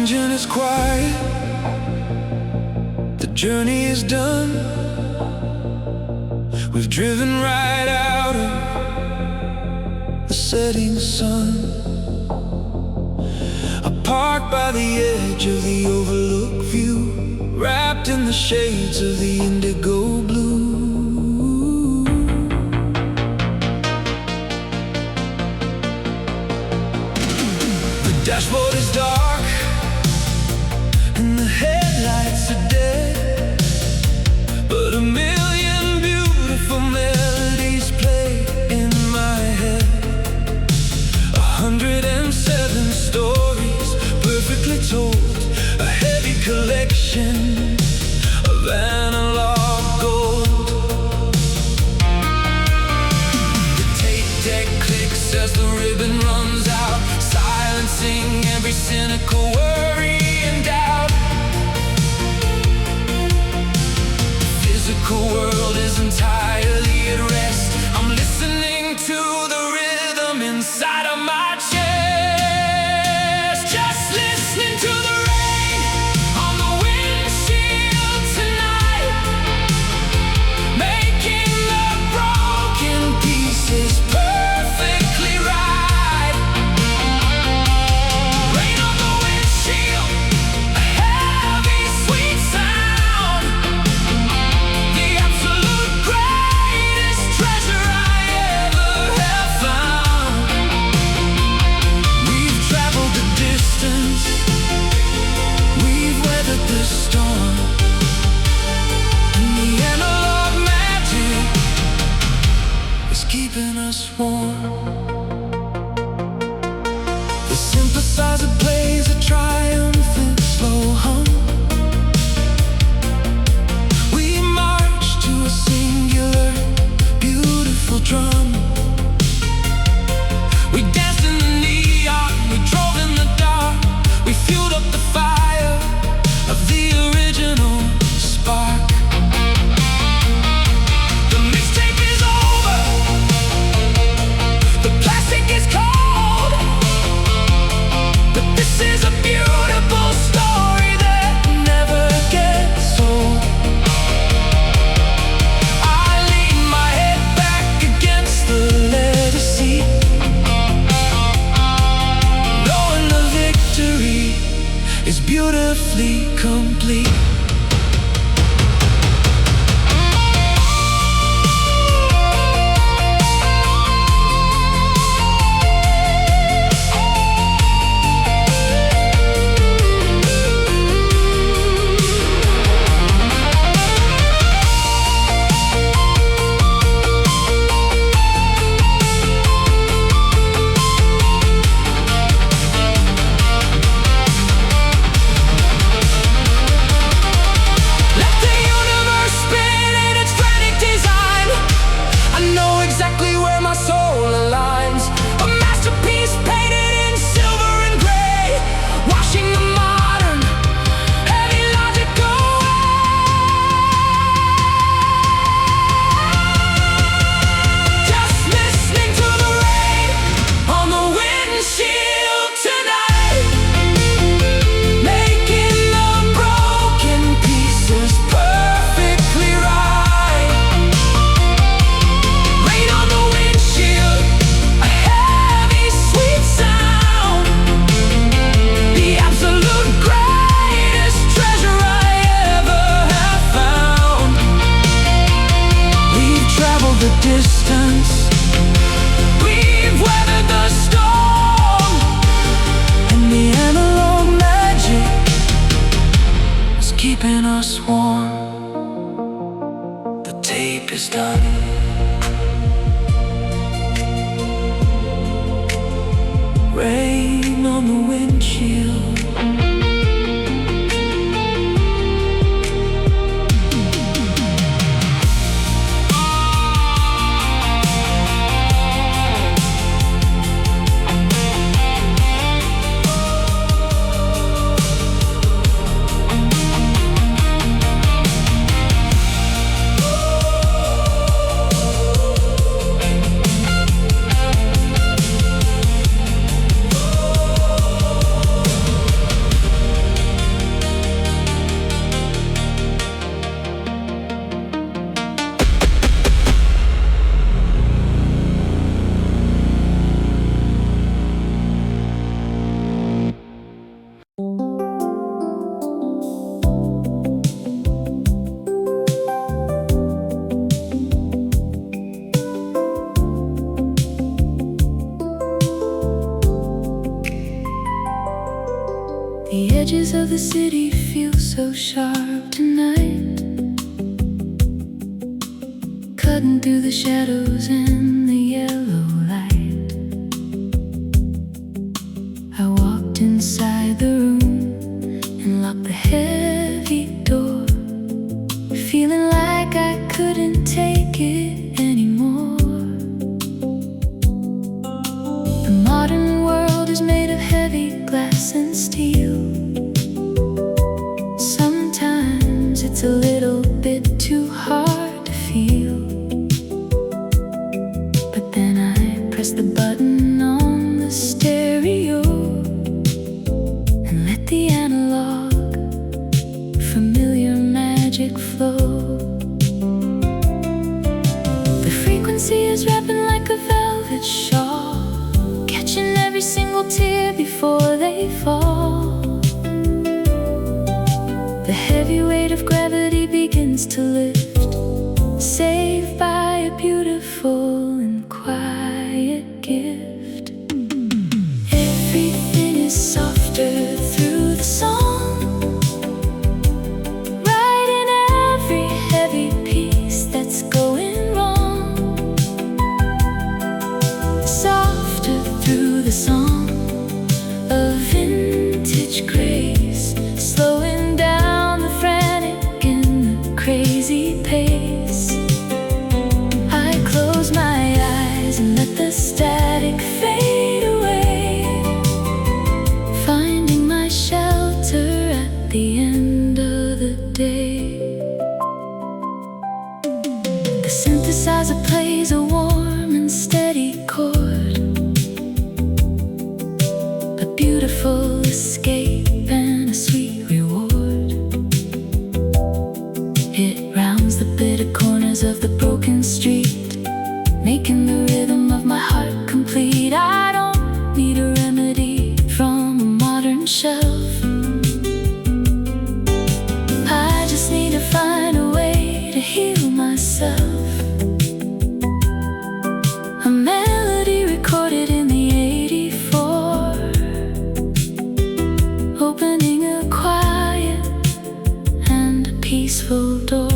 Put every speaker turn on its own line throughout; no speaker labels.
engine is quiet, the journey is done. We've driven right out of the setting sun. I parked by the edge of the overlook view, wrapped in the shades of the indigo blue. The dashboard is dark and the headlights are dead, but a million beautiful melodies play in my head. 107 stories perfectly told, a heavy collection of analog gold. The tape deck clicks as the ribbon runs out, silencing every cynical worry and doubt. The physical world is entirely at rest. I'm listening to the rhythm inside of my chest. Just listening to the rain on the windshield tonight, making the broken pieces perfectly right. Rain on the windshield, a heavy sweet sound, the absolute greatest treasure I ever have found. We've traveled the distance, we've weathered the storm, and the analog magic is keeping us warm. The synthesizer plays a triumphant slow hum. We march to a singular, beautiful drum. We danced in the neon, we drove in the dark, we fueled up the fire of the original spark. The mixtape is over, the plastic is cold, but this is a beautiful story that never gets old. I lean my head back against the leather seat, knowing the victory is beautifully complete. Let the universe spin in its frantic design. I know exactly where my soul aligns. A masterpiece painted in silver and gray, washing the modern, heavy logic away. Just listening to the rain on the windshield tonight, making the broken pieces perfectly right. Rain on the windshield, a heavy sweet sound, the absolute greatest treasure I ever have found. We've traveled the distance, we've weathered the storm, and the analog magic is keeping us warm. The tape is done. Rain on the windshield. edges of the city feel so sharp tonight, cutting through the shadows and the yellow light. I walked inside the room and locked the heavy door, feeling like I couldn't take it anymore. The modern world is made of heavy glass and steel. Sometimes it's a little bit too hard to feel. But then I pressed the button on the stereo and let the analog familiar magic flow. The frequency is wrapping like a velvet shawl, catching every single tear before they fall. The heavy weight of gravity begins to lift, saved by a beautiful and quiet gift. Everything is softer through the song, right in every heavy piece that's going wrong. Softer through the song, a vintage grace, slowing down the frantic and the crazy pace. I close my eyes and let the static fade away, finding my shelter at the end of the day. The synthesizer plays a warm and steady chord, a beautiful escape and a sweet reward. It rounds the bitter corners of the broken street, making the rhythm of my heart complete. I don't need a remedy from a modern shelf, I just need to find a way to heal myself. A melody recorded in the '84, opening a quiet and a peaceful door.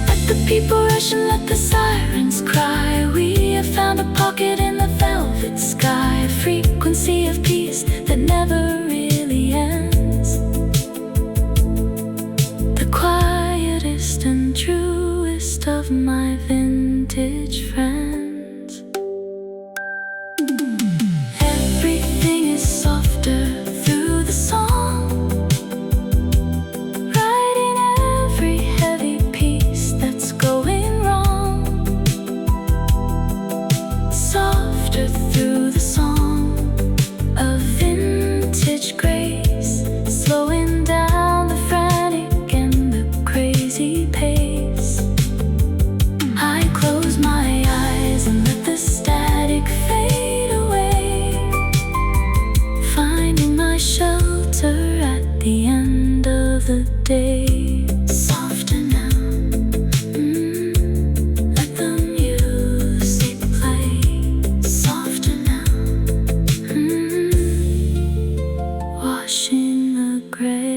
Let the people rush and let the sirens cry. We have found a pocket in the velvet sky, a frequency of peace that never really ends. The quietest and truest of my vintage friends. Everything is softer through the song, right in every heavy piece that's going wrong. Softer through the song, a vintage grace, slowing down the frantic and the crazy pace. I close my eyes and let the static fade away, finding my shelter at the end of the day. Softer now, let the music play. Softer now, washing the gray.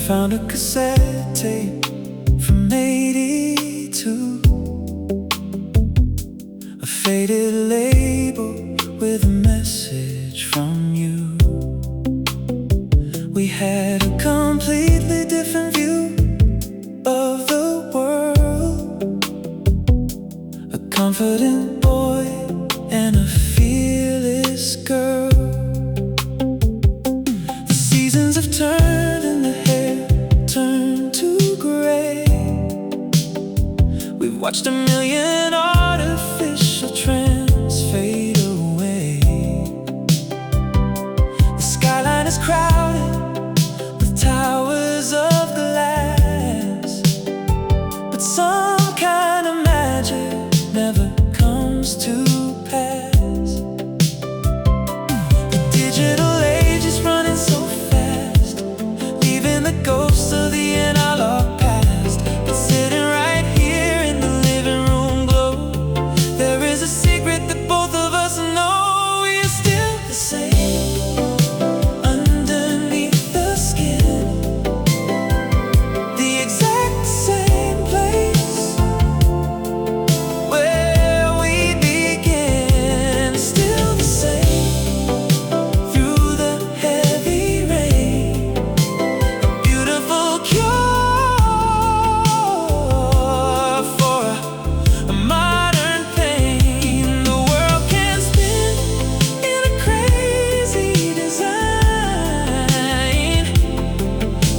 Found a cassette tape from '82, a faded label with a message from you. We had a completely different view of the world. confident boy and a fearless girl. The seasons have turned and the hair turned to gray. We've watched a million artificial trends fade away. The skyline is crowded with towers of glass, but some kind of magic never comes to pass. The digital age is running so fast, leaving the ghosts of the analog past. But sitting right here in the living room glow, there is a secret that both of us know. We are still the same underneath the skin, the exact same place where we began. Still the same through the heavy rain, a beautiful cure for a modern pain. The world can spin in a crazy design,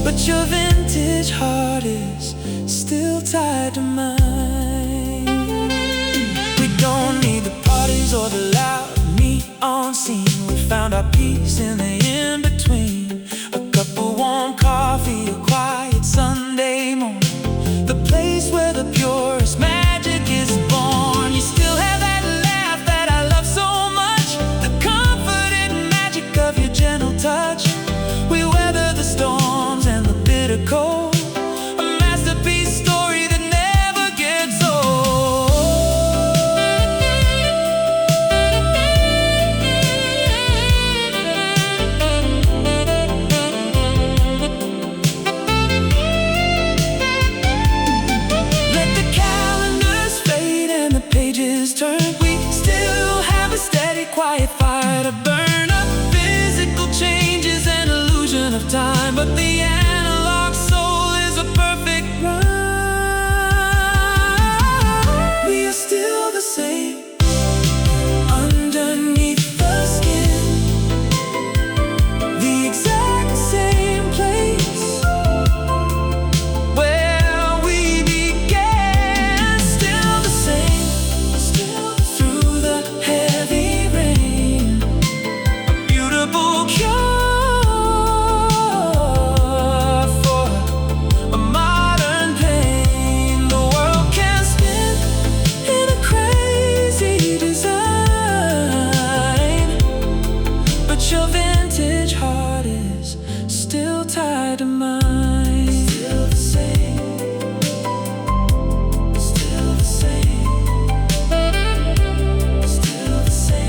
but your vintage heart is still tied to mine. We don't need the parties or the loud neon scene. We found our peace in the in-between. A cup of warm coffee, a quiet Sunday morning, the place where the purest magic is born. You still have that laugh that I love so much, the comfort and magic of your gentle touch. We weather the storms and the bitter cold, a masterpiece story that never gets old. Let the calendars fade and the pages turn. We still have a steady, quiet fire to burn up. Physical changes an illusion of time, but the analog soul is a perfect rhyme. We are still the same underneath the skin, the exact same place where we began. Still the same through the heavy rain, a beautiful cure for a modern pain. The world can spin in a crazy design, but your vintage heart is still tied to mine. Still the same, still the same, still the same.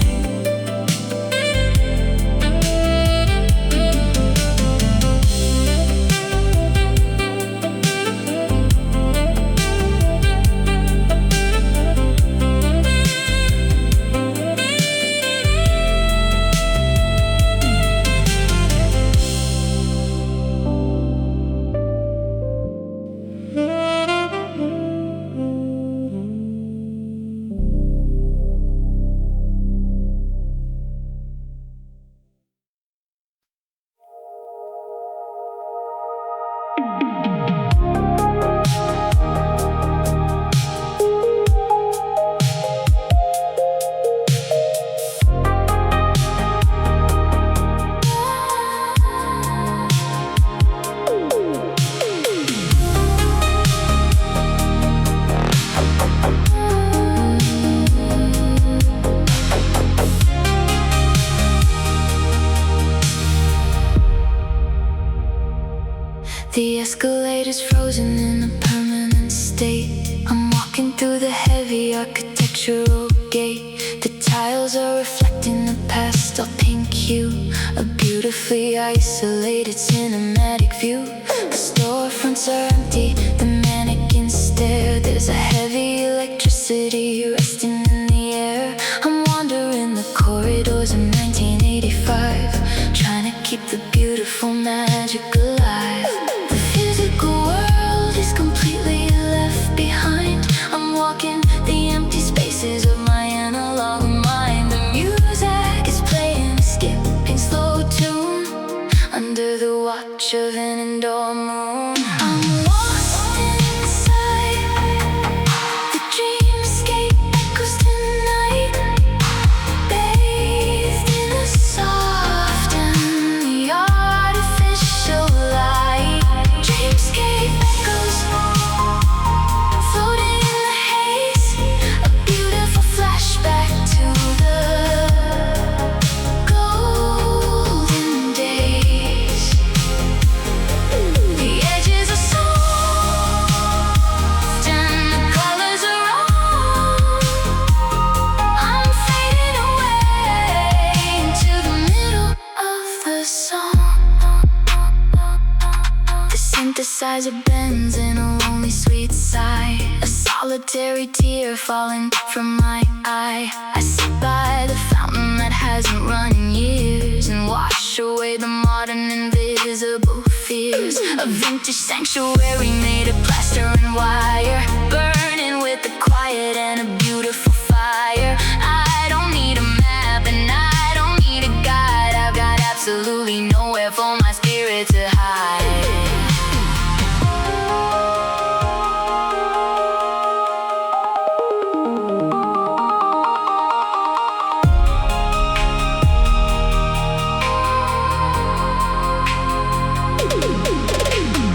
The escalator's frozen in a permanent state. I'm walking through the heavy architectural gate. The tiles are reflecting the pastel pink hue, a beautifully isolated cinematic view. The storefronts are empty, the mannequins stare. There's a heavy electricity resting in the air. I'm wandering the corridors of 1985, trying to keep the beautiful magic alive. The physical world is completely left behind. I'm walking the empty spaces under the watch of an indoor moon. I'm lost inside the dreamscape echoes tonight, bathed in the soft and the artificial light. Dreamscape echoes floating in the haze, a beautiful flashback to the golden days. The edges are soft and the colors are wrong. I'm fading away into the middle of the song. The synthesizer bends in a lonely sweet sigh, a solitary tear falling from my eye. I sit by the fountain that hasn't run in years and wash away the modern invisible fears. A vintage sanctuary made of plaster and wire, burning with a quiet and a beautiful fire. I don't need a map and I don't need a guide. I've got absolutely nowhere for my spirit to hide.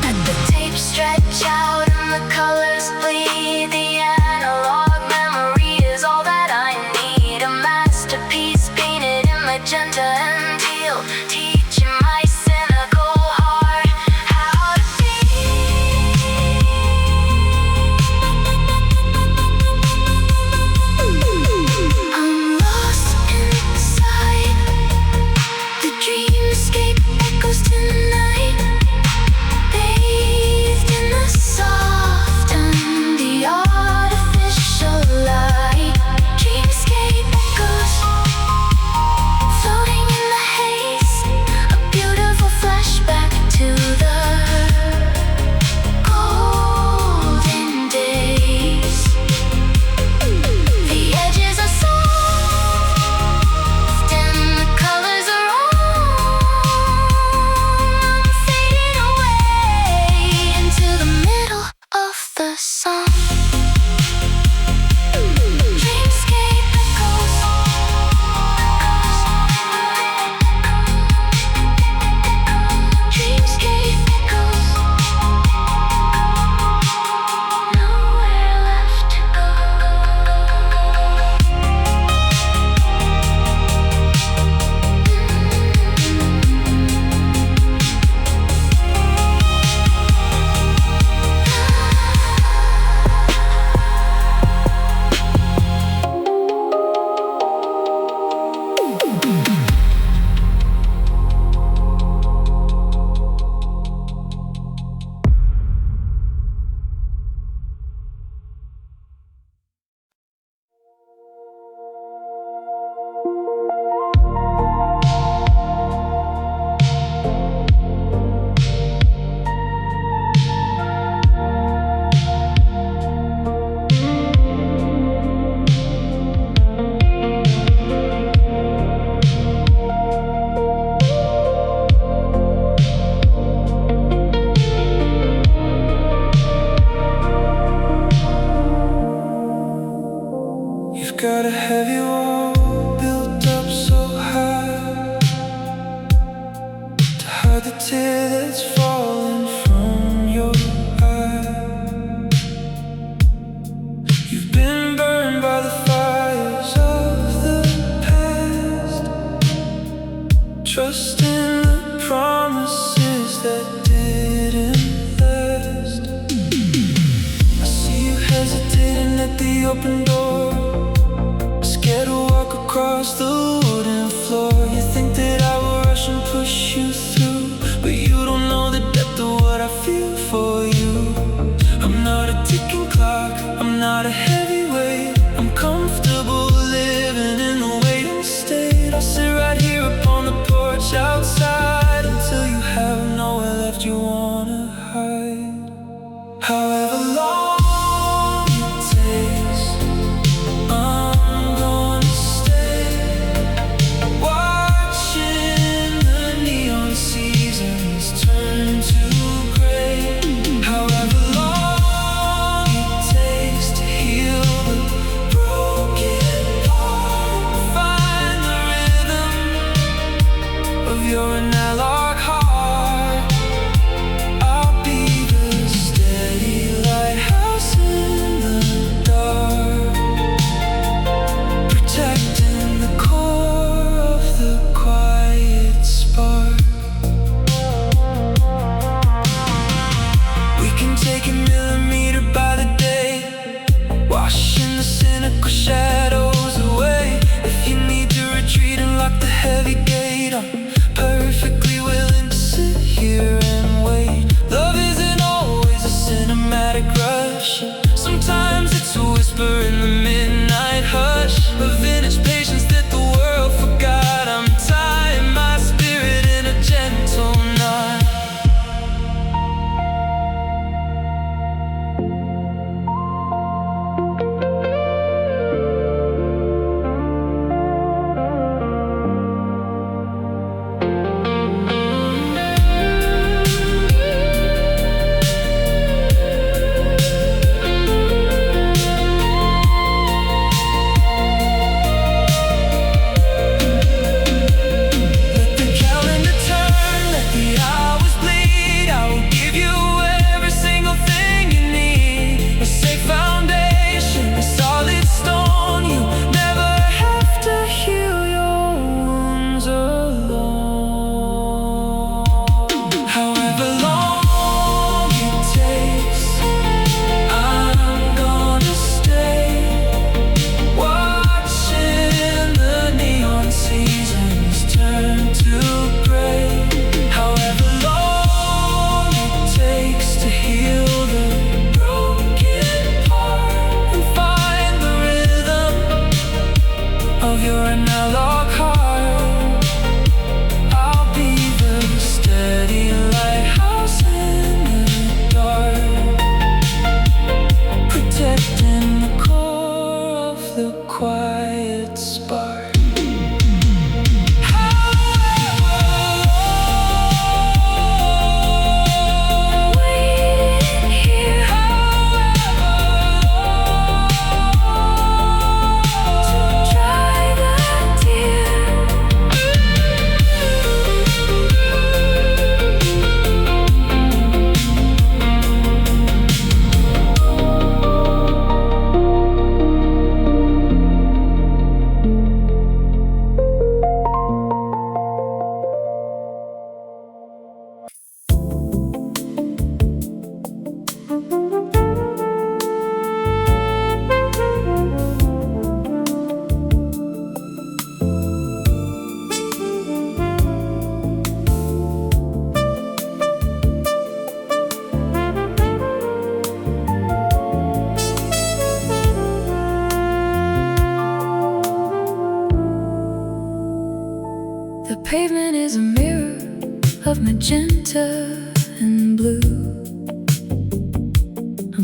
Let the tape stretch out and the colors bleed. The analog memory is all that I need. A masterpiece painted in magenta and teal, teaching my cynical heart how to feel. I'm lost inside the dreamscape echoes tonight, bathed in the soft and the artificial light. Dreamscape echoes floating in the haze, a beautiful flashback to the golden days. The edges are soft and the colors are wrong. I'm fading away into the middle of the song. Dreamscape echoes. Dreamscape echoes. Nowhere left to go.
You've got a heavy wall built up so high to hide the tear that's falling from your eye. You've been burned by the fires of the past, trusting the promises that didn't last. I see you hesitating at the open door, scared to walk across the wooden floor. You think that I will rush and push you through, but you don't know the depth of what I feel for you. I'm not a ticking clock, I'm not a heavyweight. I'm comfortable living in the waiting state. I'll sit right here upon the porch outside until you have nowhere left you wanna hide. However long it takes, I'm gonna stay, watching the neon season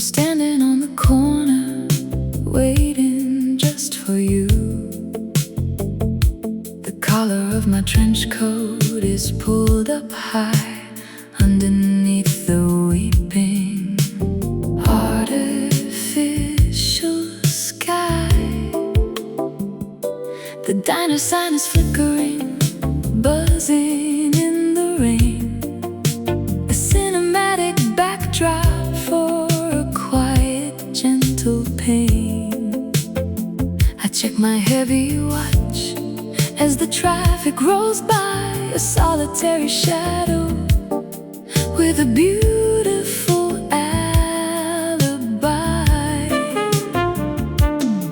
standing on the corner, waiting just for you. The collar of my trench coat is pulled up high underneath the weeping artificial sky. The diner sign is flickering, buzzing in the rain, a cinematic backdrop for a quiet, gentle pain. I check my heavy watch as the traffic rolls by, a solitary shadow with a beautiful alibi.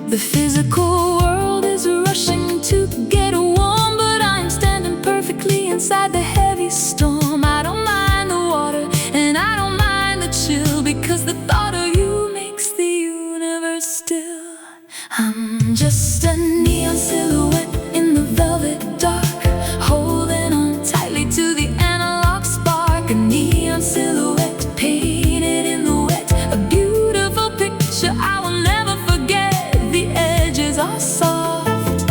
The physical world is rushing to get warm, but I'm standing perfectly inside the heavy storm. I don't mind the water and I don't mind the chill, because the thought of you makes the universe still. I'm just a neon silhouette in the velvet dark, holding on tightly to the analog spark. A neon silhouette painted in the wet, a beautiful picture I will never forget. The edges are soft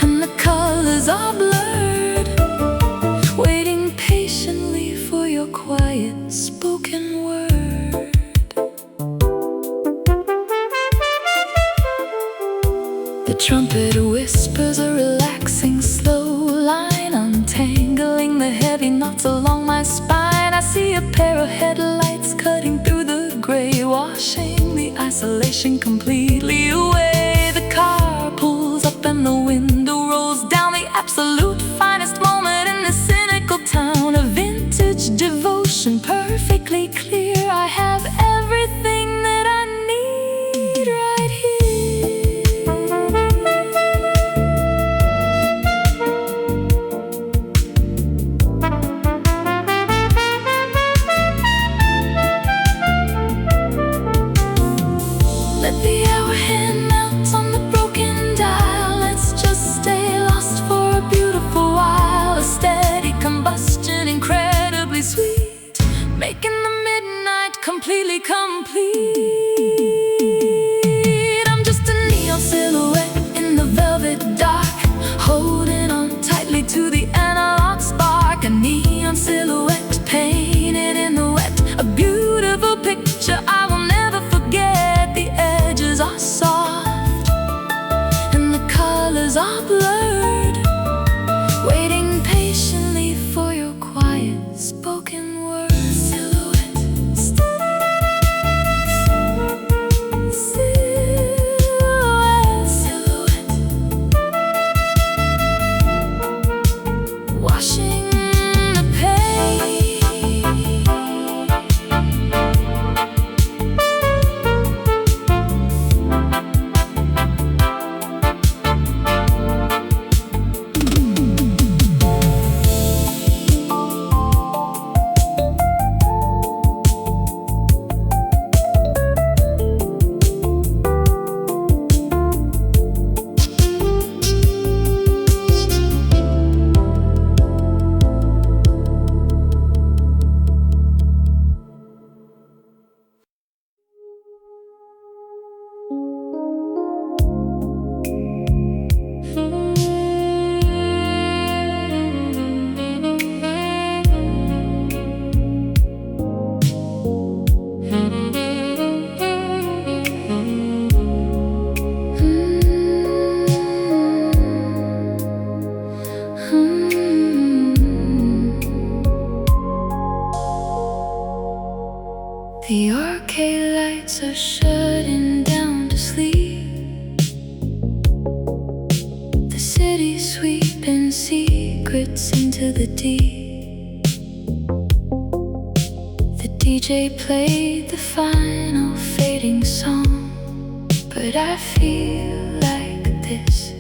and the colors are blurred, waiting patiently for your quiet spoken word. The trumpet whispers a relaxing slow line, untangling the heavy knots along my spine. I see a pair of headlights cutting through the gray, washing the isolation completely away. The car pulls up and the window rolls down, the absolute finest moment in this cynical town. A vintage devotion, perfectly clear. I have everything that I need right here. Let the hour hand melt on the broken dial. Let's just stay lost for a beautiful while. A steady combustion, incredibly sweet, making the midnight completely complete. I'm just a neon silhouette in the velvet dark, holding on tightly to the analog spark. A neon silhouette painted in the wet, a beautiful picture I will never forget. The edges are soft and the colors are blurred, waiting patiently for your quiet spoken word. Silhouette, silhouette, silhouette, washing the pain. The arcade lights are shutting down to sleep. The city sweeping secrets into the deep. The DJ played the final fading song, but I feel like this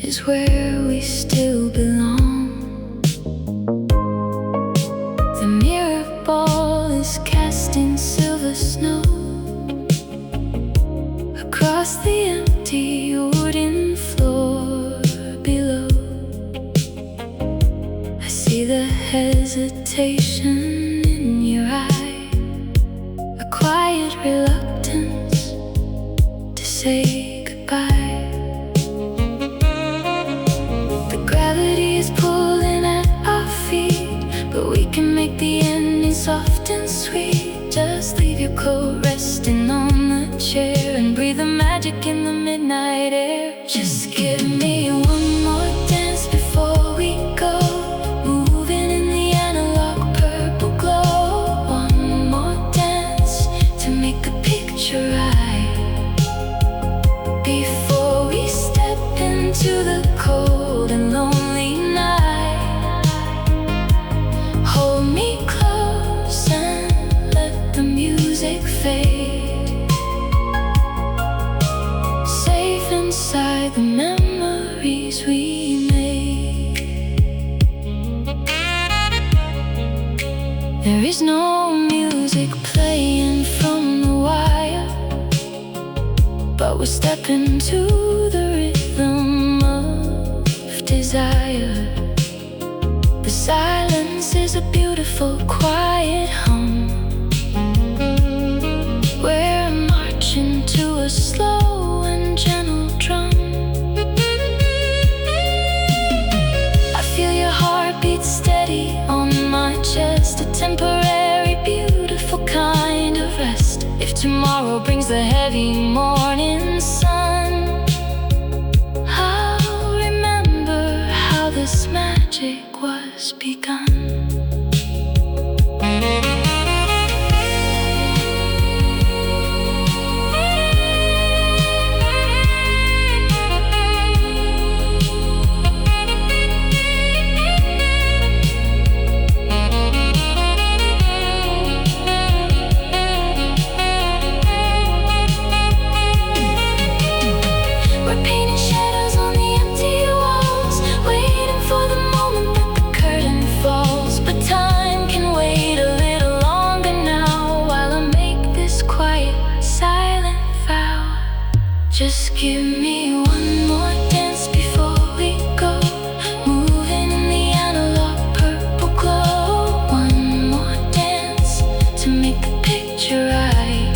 is where we still belong. The mirror ball is casting silver snow across the empty wooden floor below. I see the hesitation in your eye, a quiet quiet reluctance to say goodbye. The gravity is pulling at our feet, but we can make the ending soft and sweet. Just leave your coat resting on the chair and breathe the magic in the midnight air. Just give me one more dance before we go, moving in the analog purple glow. One more dance to make the picture right before we step into the cold and lonely night. Hold me close and let the music fade, safe inside the memories we made. There is no music playing from the wire, but we're stepping to the rhythm of desire. The silence is a beautiful quiet hum. We're marching to a slow and gentle drum. I feel your heartbeat steady on my chest, a temporary, beautiful kind of rest. If tomorrow brings the heavy morning sun, I'll remember how this magic was begun. We're painting shadows on the empty walls, waiting for the moment that the curtain falls. But time can wait a little longer now, while I make this quiet, silent vow. Just give me one more dance before we go, moving in the analog purple glow. One more dance to make the picture right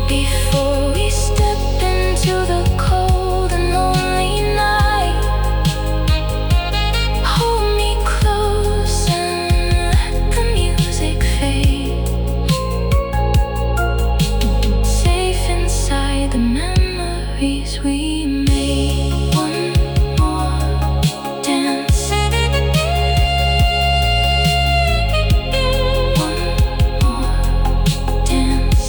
before we step into the cold and lonely night. Hold me close and let the music fade, safe inside the memories we made. One more dance, one more dance.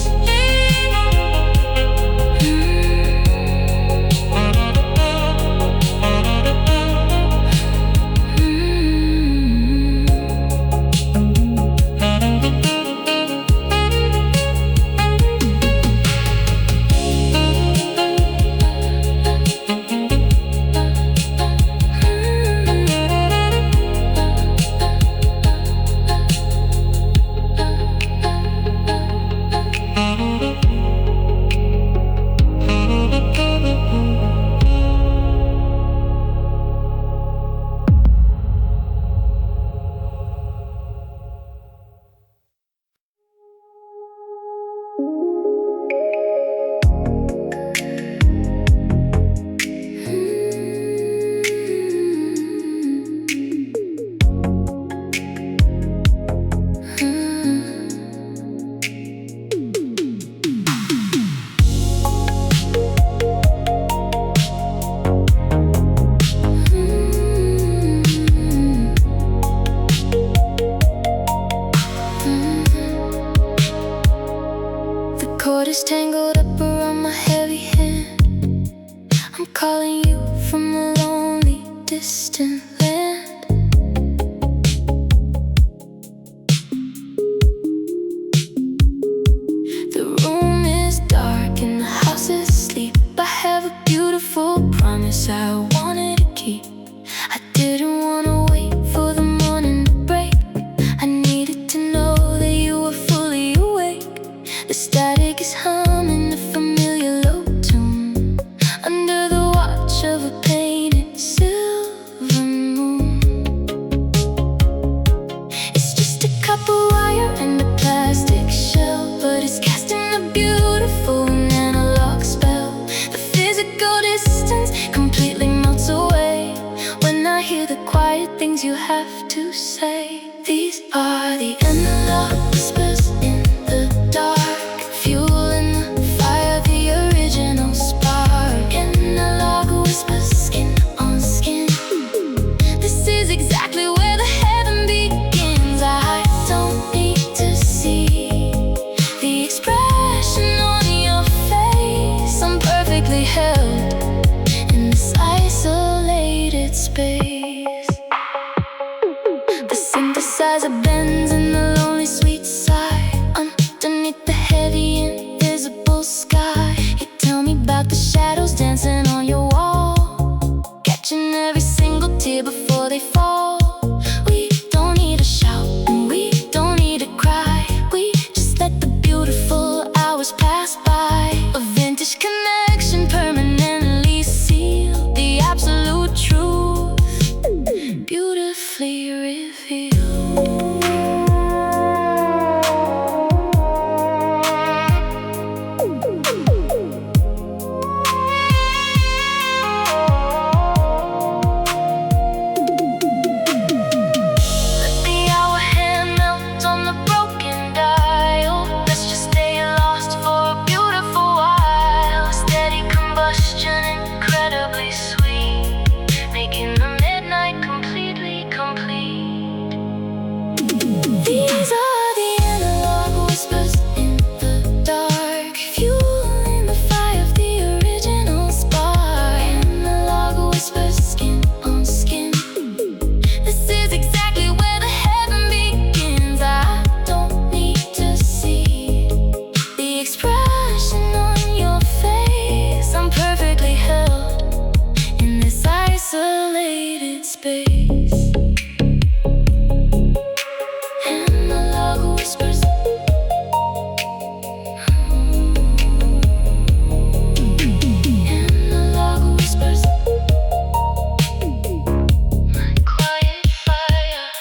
The cord is tangled up around my heavy hand. I'm calling you from a lonely, distant land. The room is dark and the house is asleep. I have a beautiful promise I wanted to keep. I didn't want to wait for the morning to break. I needed to know that you were fully awake. The static is humming a familiar low tune under the watch of a painted silver moon. The analog whispers in the dark, fueling the fire, the original spark. Analog whispers, skin on skin. This is exactly where the heaven begins. I don't need to see the expression on your face. I'm perfectly held in this isolated space. The synthesizer bends in the lonely sweet sigh. Underneath the heavy invisible sky, you tell me about the shadows dancing on your wall, catching every single tear before they fall. We don't need a shout and we don't need to cry. We just let the beautiful hours pass by. A vintage connection permanently sealed, the absolute truth beautifully revealed. Let the hour hand melt on the broken dial. Let's just stay lost for a beautiful while. Steady combustion, incredibly sweet, making the midnight completely complete. These are the analog whispers in the dark, fueling the fire of the original spark. Analog whispers, skin on skin. This is exactly where the heaven begins. I don't need to see the expression on your face. I'm perfectly held in this isolated space. Analog whispers. Analog whispers. My quiet fire.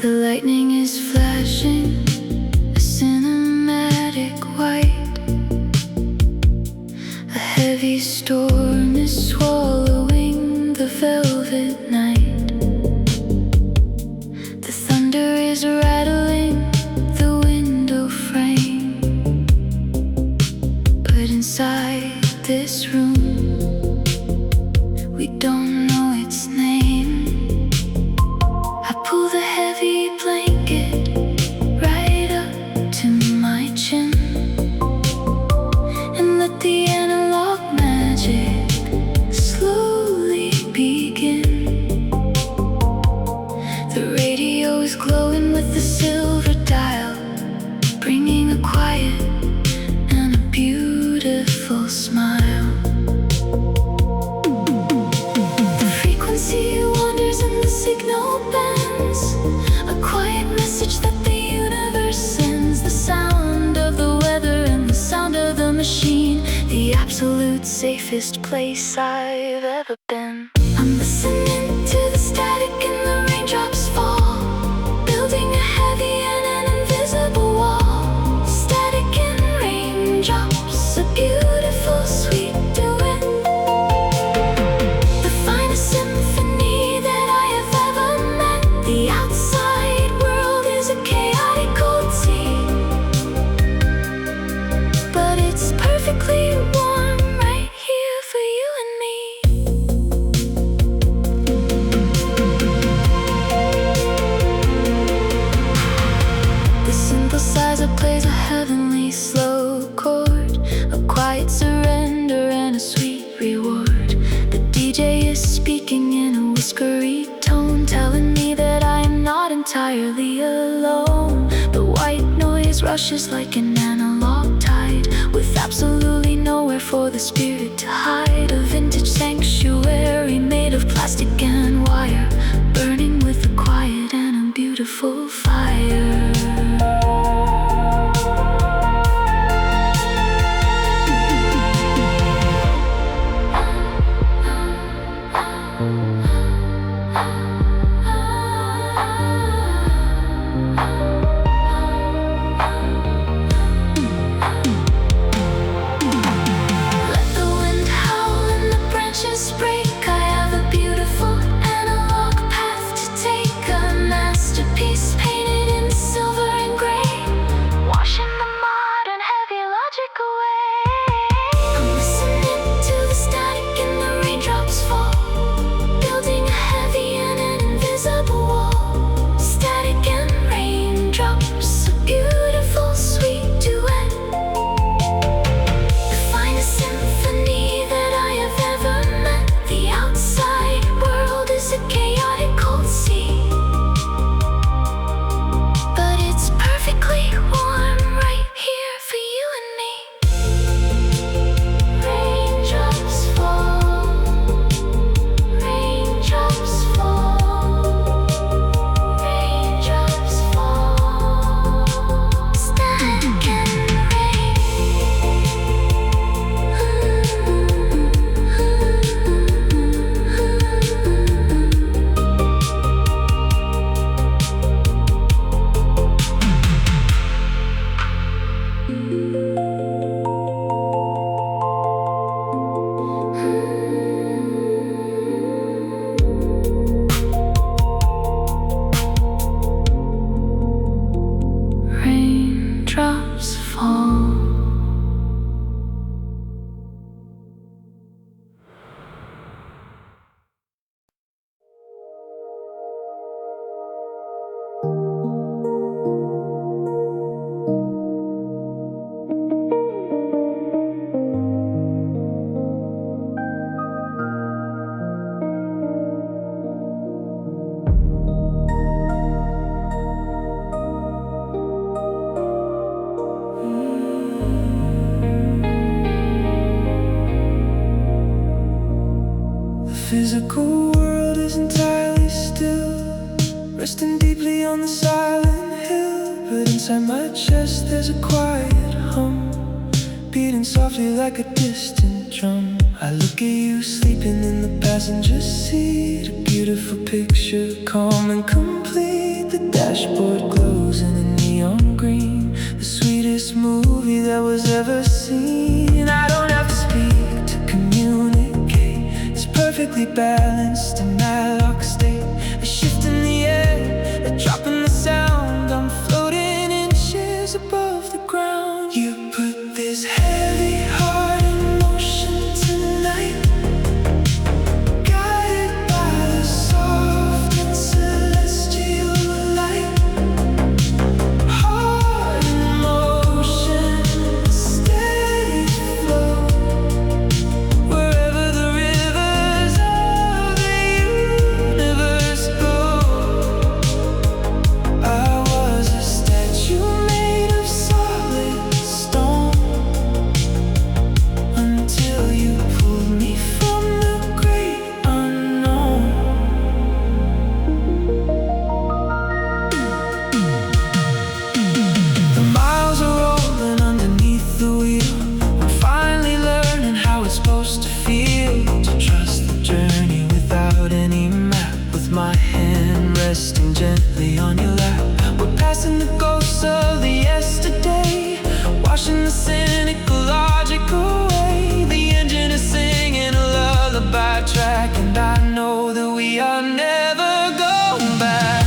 The lightning is flashing, a cinematic white. A heavy storm is swallowing the velvet night. The thunder is rattling the window frame, but inside this room we don't know its name. I pull the heavy blanket right up to my chin and let the analog magic slowly begin. The radio is glowing with the silver dial, bringing a quiet and a beautiful smile. The frequency wanders and the signal bends, a quiet message that the universe sends. The sound of the weather and the sound of the machine, the absolute safest place I've ever been. I'm listening to the static and the raindrops fall, building a heavy and an invisible wall. Static and raindrops, a beautiful sweet duet, the finest symphony that I have ever met. The outside world is a chaotic cold sea, but it's perfectly warm right here for you and me. entirely alone. The white noise rushes like an analog tide, with absolutely nowhere for the spirit to hide. A vintage sanctuary made of plastic and wire, burning with a quiet and a beautiful fire. Raindrops fall.
Physical world is entirely still, resting deeply on the silent hill. But inside my chest there's a quiet hum, beating softly like a distant drum. I look at you sleeping in the passenger seat, a beautiful picture, calm and complete. The dashboard glows in a neon green, the sweetest movie that was ever seen. I don't have to speak to communicate, it's perfectly balanced in that lock state. A shift in the air, a drop in the sound, I'm floating inches above the ground. You put this heavy heart in motion tonight, guided by the soft and celestial light. Heart in motion, steady flow, wherever the rivers of the universe go. I was a statue made of solid stone, until you pulled me from the great unknown. The miles are rolling underneath the wheel, I'm finally learning how it's supposed to feel to trust the journey without any map, with my hand resting gently on your lap. We're passing the ghosts of the yesterday, washing the cynical logic away. The engine is singing a lullaby track, and I know that we are never going back.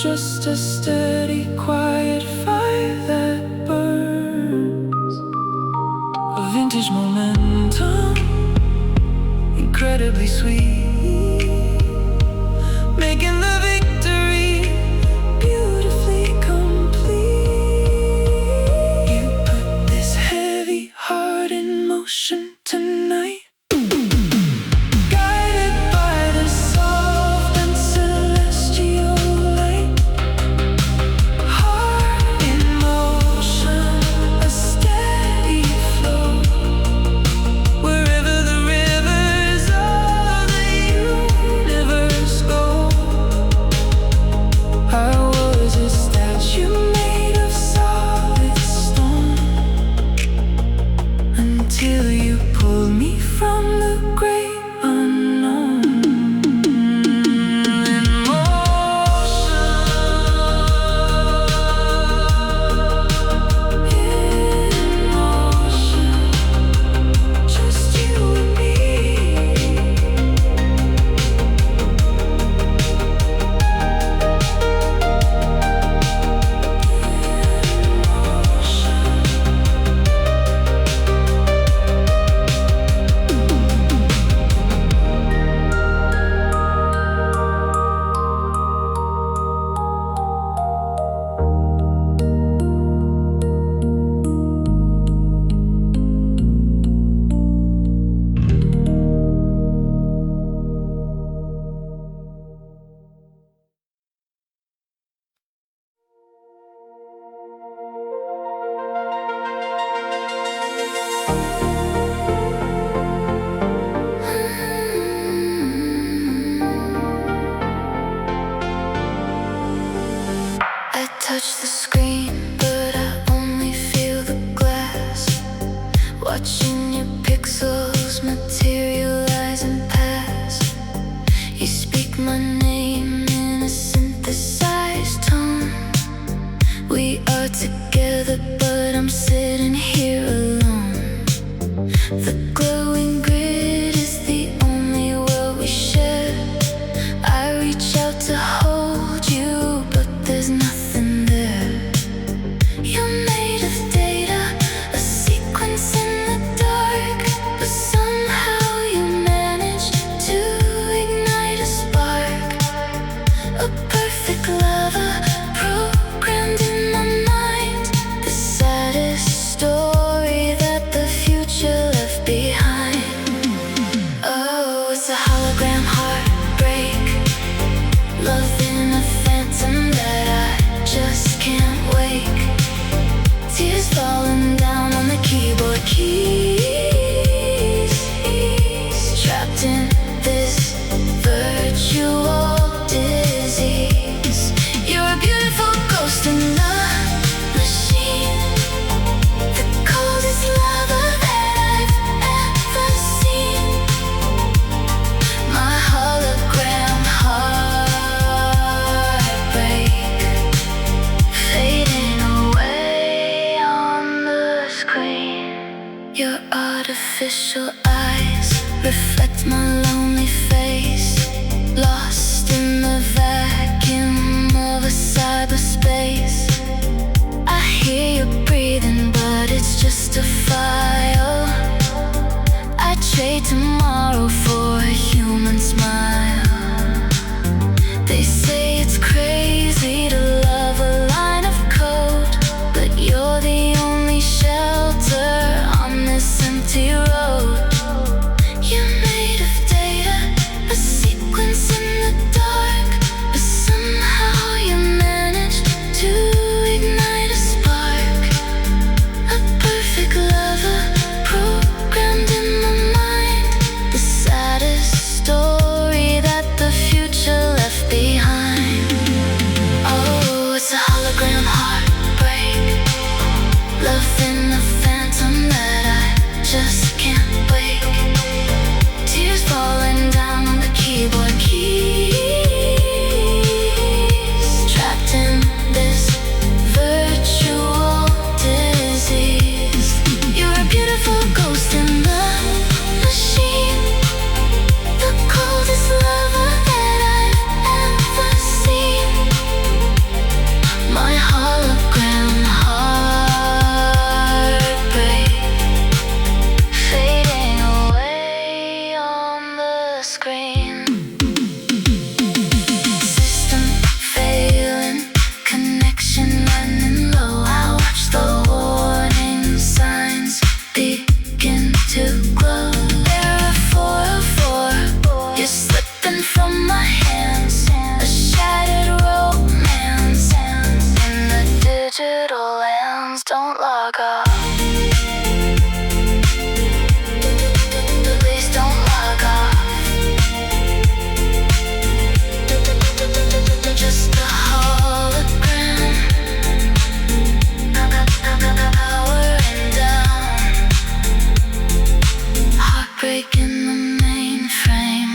just a steady, quiet fire that burns. A vintage momentum, incredibly sweet, making the victory beautifully complete. You put this heavy heart in motion tonight, guided by the soft and celestial light. Heart in motion, a steady flow, wherever the rivers of the universe go. I was a statue made of solid stone, until you pulled me from the great unknown. In motion, just you and me. I touch the screen, but I only feel the glass. Watching your pixels materialize and pass. You speak my name in a synthesized tone. We are together, but I'm sitting here alone. The glowing grid is the only world we share. I reach out to hold you, but there's nothing there. You're made of data, a sequence in the dark, but somehow you manage to ignite a spark. A perfect lover programmed in my mind, the saddest story that the future left behind. Oh, it's a hologram heartbreak, love in a phantom that I just can't wake. Tears falling down on the keyboard keys, trapped in this virtual disease. You're a beautiful ghost in the machine, the coldest lover that I've ever seen. My hologram heartbreak, fading away on the screen. Your artificial eyes reflect my lonely face, lost in the vacuum of a cyberspace. I hear you breathing, but it's just a file. I trade tomorrow for a human smile. They say it's crazy to love a line of code, but you're the only shelter on this empty road. You're made of data, a sequence in the dark, but somehow you manage to ignite a spark. A perfect lover programmed in my mind, the saddest story that the future left behind. Oh, it's a hologram heartbreak, love in a phantom that I just can't wake. Tears falling down on the keyboard keys.
hands, a shattered romance in the digital lands. Don't log off. Please don't log off. Just a hologram, powering down, heartbreak in the mainframe.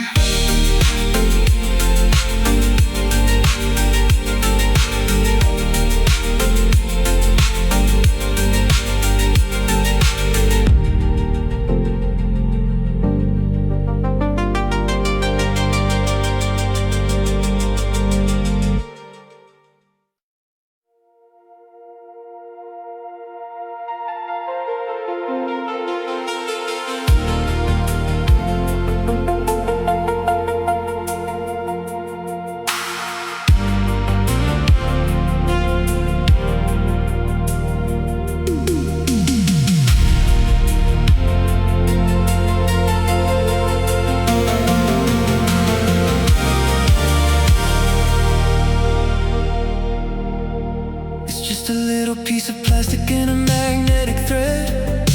It's just a little piece of plastic and a magnetic thread,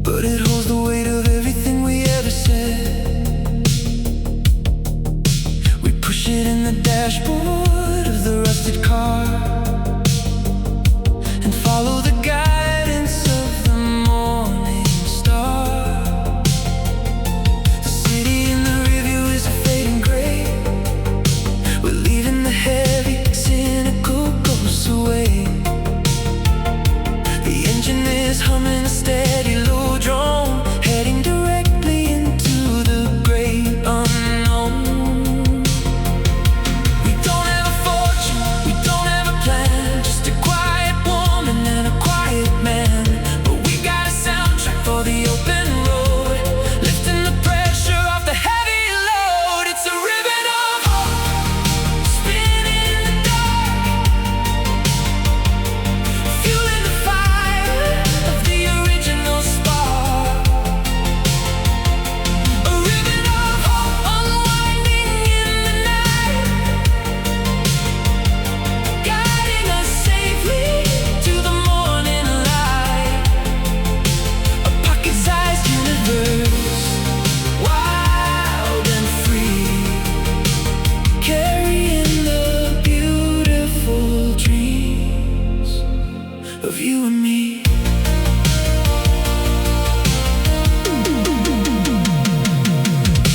but it holds the weight of everything we ever said. We push it in the dashboard of the rusted car and follow the guidance of the morning star. The city in the rearview is a fading gray. We're leaving the heavy, cynical ghosts away. The engine is humming a steady low drone, heading directly into the great unknown. We don't have a fortune, we don't have a plan, just a quiet woman and a quiet man. But we got a soundtrack for the open road, lifting the pressure off the heavy load. It's a ribbon of hope, spinning in the dark, fueling the fire of the original spark. A ribbon of hope unwinding in the night, guiding us safely to the morning light. A pocket-sized universe, wild and free, carrying the beautiful dreams of you and me.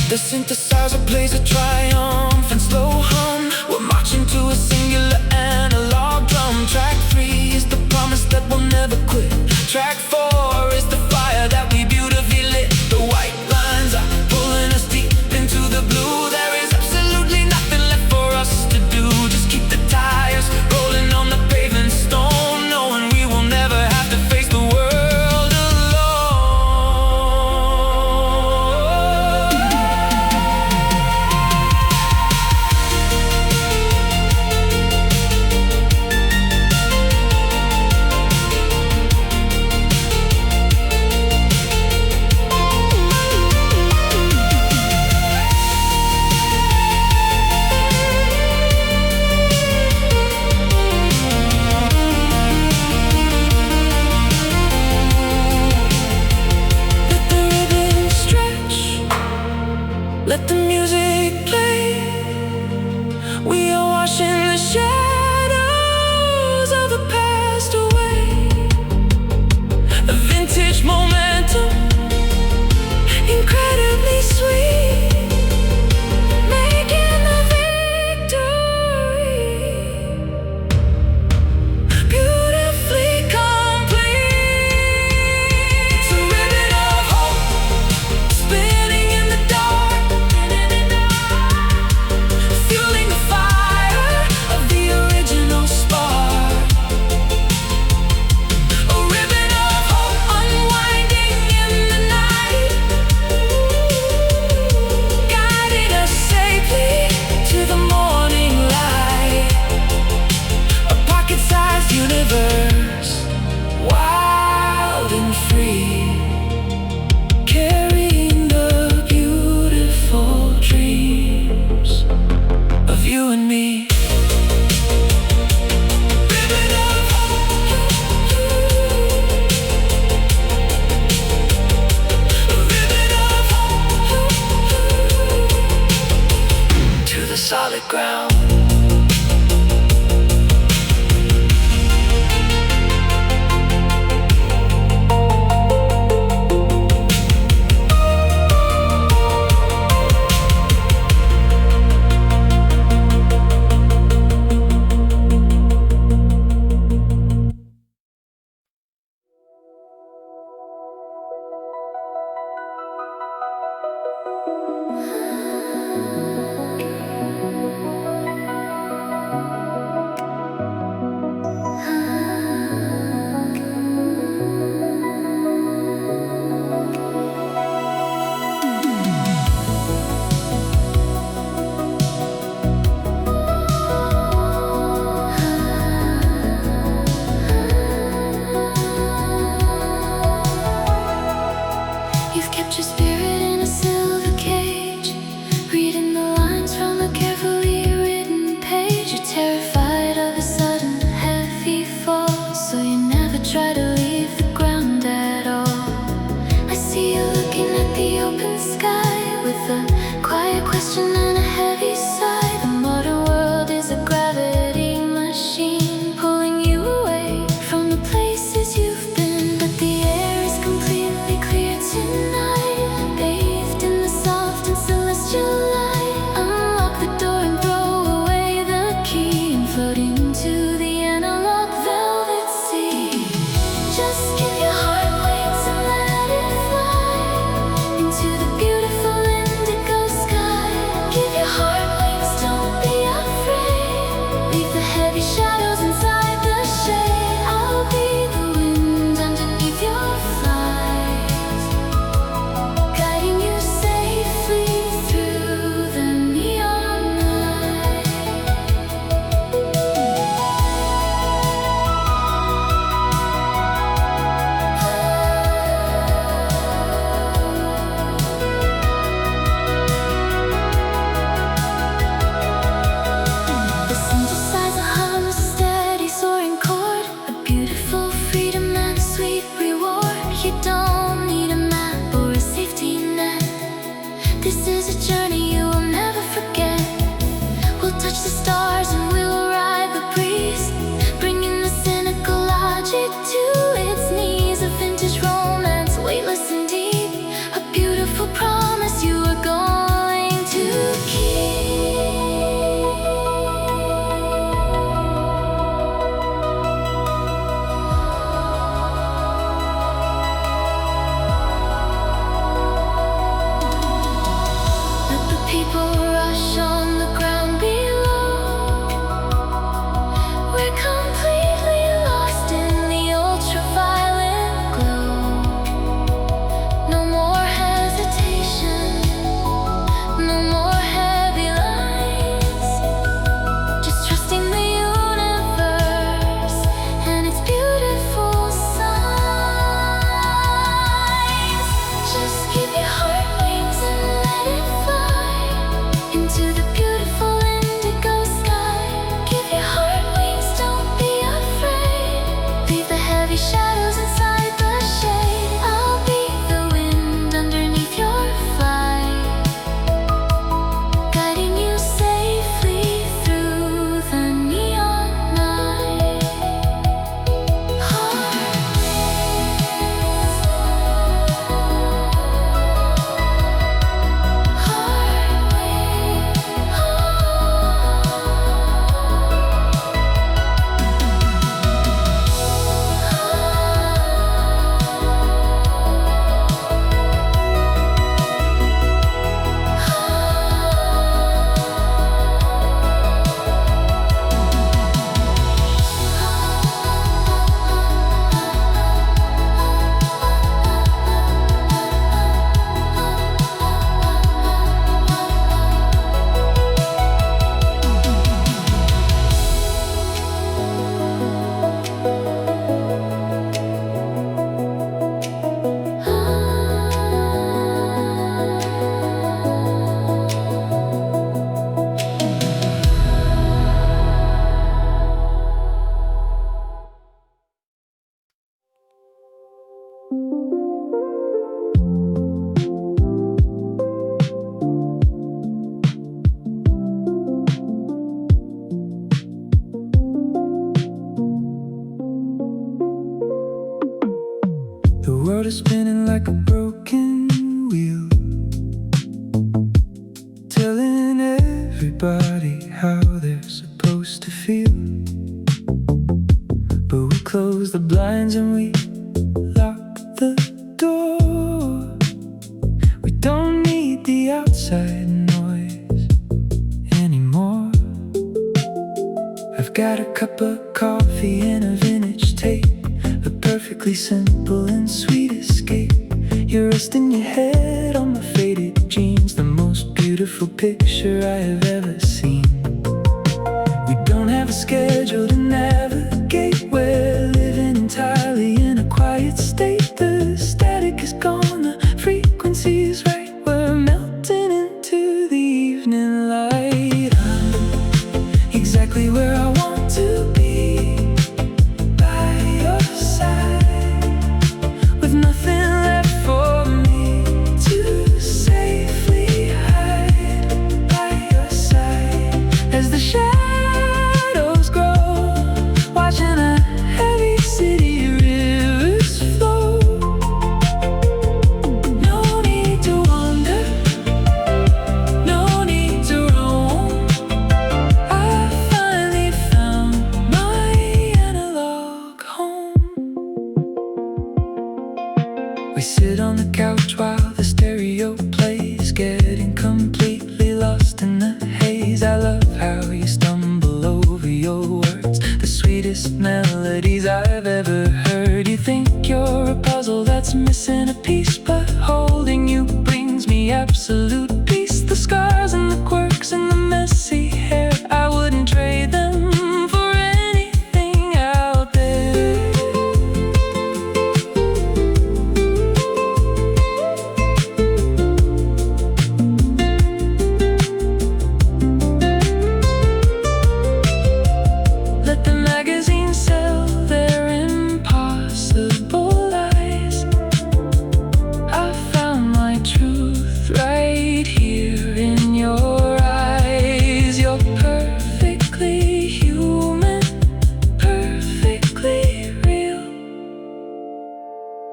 The synthesizer plays a triumphant slow hum. We're marching to a singular analog drum. Track 3 is the promise that we'll never quit. Track 4 is the fire that we beautifully lit. The white lines are pulling us deep into the blue. There is absolutely nothing left for us to do. Just keep the tires rolling on the pavement stone, knowing we will never have to face the world Let the ribbon stretch, let the music play. We are washing the shadows of the past away. A vintage momentum, incredibly sweet, making the victory beautifully complete. It's a ribbon of hope, spinning in the dark, fueling the fire of the
ground. You've kept your spirit in a silver cage, reading the lines from a carefully written page. You're terrified of a sudden heavy fall, so you never try to leave the ground at all. I see you looking at the open sky with a quiet question and a heavy sigh. The modern world is a gravity machine, pulling you away from the places you've been. But the air is completely clear tonight, bathed in the soft and celestial light. Unlock the door and throw away the key and float into the analog velvet sea. Just give your heart wings and let it fly into the beautiful indigo sky. Give your
telling everybody how they're supposed to feel, but we close the blinds and we lock the door. We don't need the outside noise anymore. I've got a cup of coffee and a vintage tape, a perfectly simple and sweet escape. You're resting your head on my faded jeans, the most beautiful picture I have ever seen. We don't have a schedule to navigate, we're living entirely in a quiet state. The static is gone, the frequency's right, we're melting into the evening light. I'm exactly where I want to be, by your side, with nothing left for me to safely hide. By your side, as the shadows grow, watching a heavy city rivers flow. No need to wander, no need to roam. I finally found my analog home. We sit on the couch while the stereo plays, getting completely lost in the haze. I love how you stumble over your words, the sweetest melodies I've ever heard. You think you're a puzzle that's missing a piece, but holding you brings me absolute peace. The scars and the quirks and the messy hair, I wouldn't trade them for anything out there. Let the magazines sell their impossible lies. I found my truth right here in your eyes. You're perfectly human, perfectly real,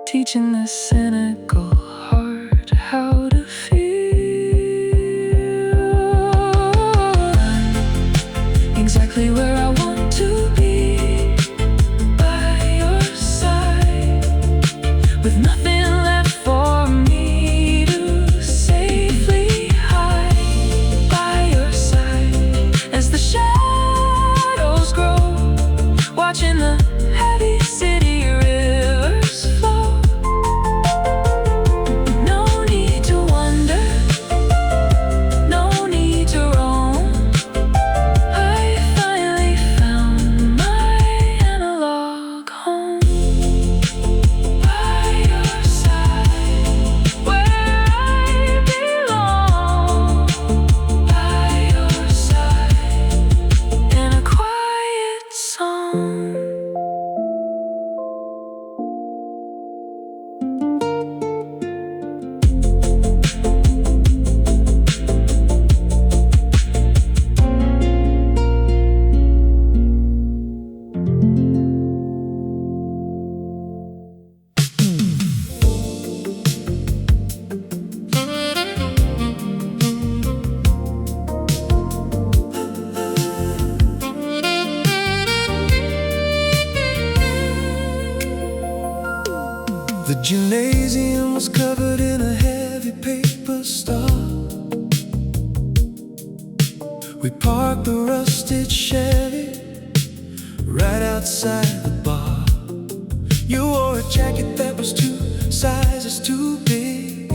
teaching the cynical heart how to feel. I'm exactly where I want to be, by your side, with nothing left for me to safely hide. By your side, as the shadows grow, watching the heavy city rivers flow. No need to wonder, no need to roam. I finally found my analog home. By your side, where I belong. By your side, in a quiet song. The gymnasium was covered in a heavy paper star. We parked the rusted Chevy right outside the bar. You wore a jacket that was 2 sizes too big.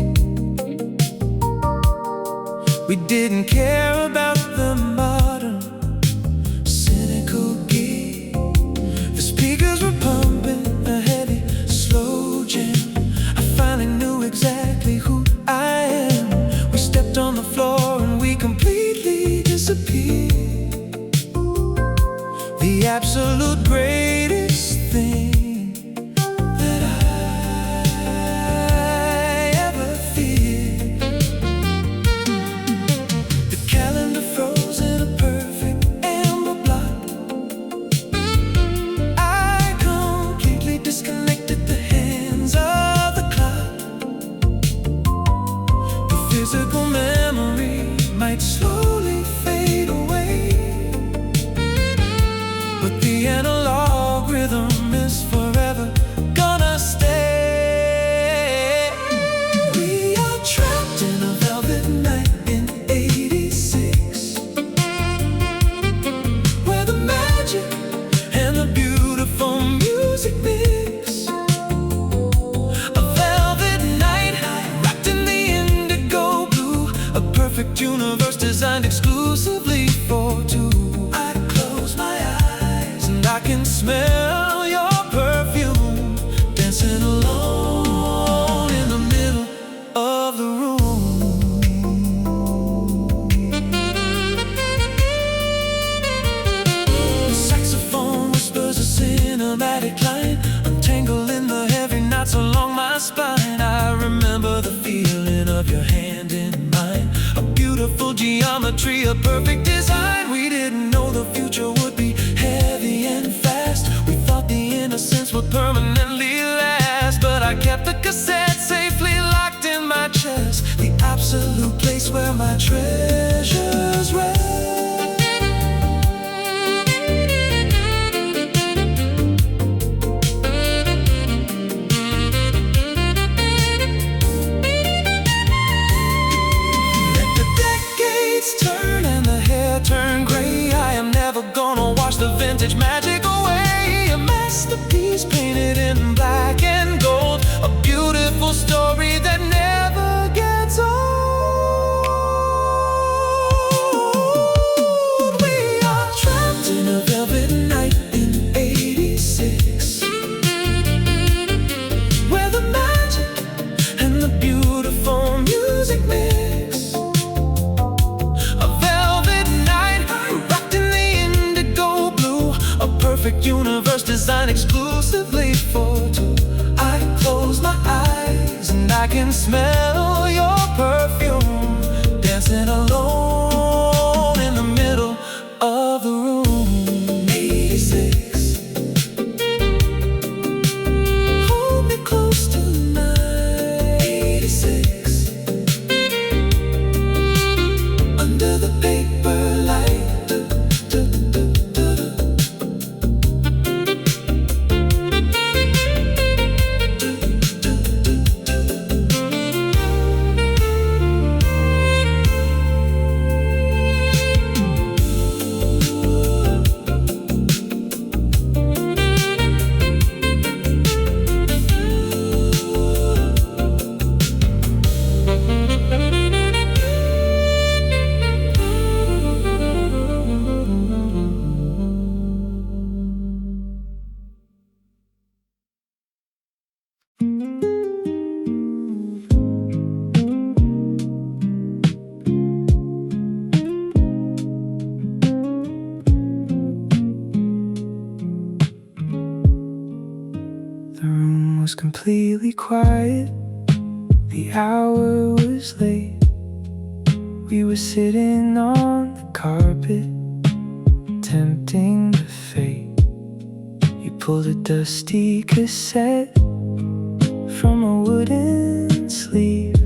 We didn't care about the modern, cynical gig. The speakers were pumping a heavy, slow jam. I finally knew exactly who I am. We stepped on the floor and we completely disappeared. The absolute greatest thing that I ever feared. The calendar froze in a perfect amber blot. I completely disconnected the hands of the clock. The physical memory might slow designed exclusively for two. I close my eyes and I can smell your perfume, dancing alone in the middle of the room. The saxophone whispers a cinematic line, untangling the heavy knots along my spine. I remember the feeling of your hand in mine, a beautiful geometry, a perfect design. We didn't know the future would be heavy and fast. We thought the innocence would permanently last, but I kept the cassette safely locked in my chest, the absolute place where my treasures rest. Turn gray, I am never gonna wash the vintage magic away. A masterpiece painted in black and gold, a beautiful story that never gets old. We are trapped in a velvet night in '86, where the magic and the beautiful music mix. Perfect universe designed exclusively for two. I close my eyes and I can smell your perfume, dancing alone in the middle of the room. 86. Hold me close tonight. 86. Under the paper light. Completely quiet, the hour was late. We were sitting on the carpet, tempting the fate. You pulled a dusty cassette from a wooden sleeve,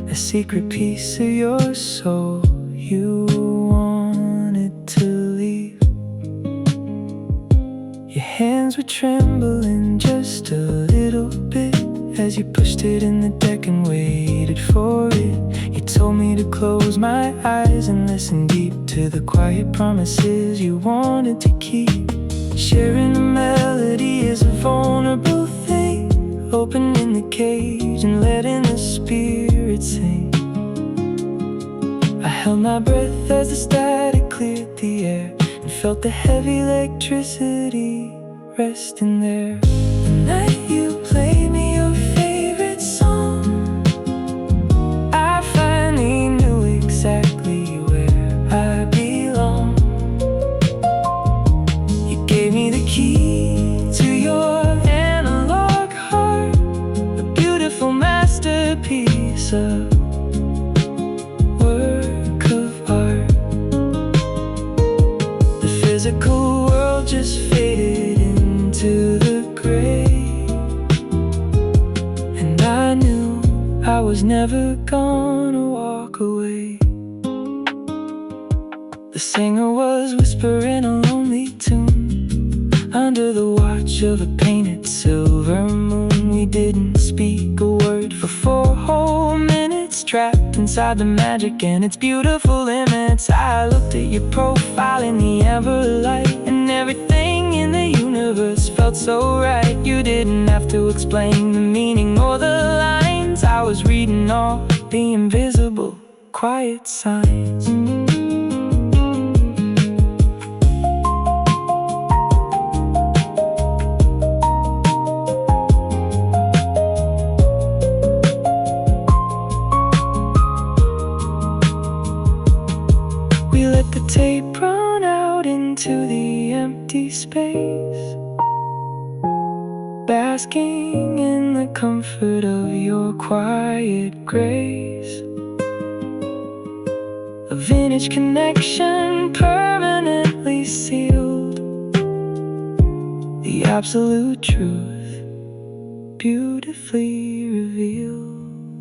a secret piece of your soul you wanted to leave. Your hands were trembling just a little bit as you pushed it in the deck and waited for it. You told me to close my eyes and listen deep to the quiet promises you wanted to keep. Sharing a melody is a vulnerable thing, opening the cage and letting the spirit sing. I held my breath as the static cleared the air and felt the heavy electricity resting there. The night you played me your favorite song, I finally knew exactly where I belong. You gave me the key to your analog heart, a beautiful masterpiece of work of art. The physical world just faded into the gray, and I knew I was never gonna walk away. The singer was whispering a lonely tune under the watch of a painted silver moon. We didn't speak a word for 4 whole minutes, trapped inside the magic and its beautiful limits. I looked at your profile in the amber light, and everything in the universe felt so right. You didn't have to explain the meaning or the lines. I was reading all the invisible quiet signs. We let the tape run out into the empty space, basking in the comfort of your quiet grace. A vintage connection permanently sealed, the absolute truth beautifully revealed.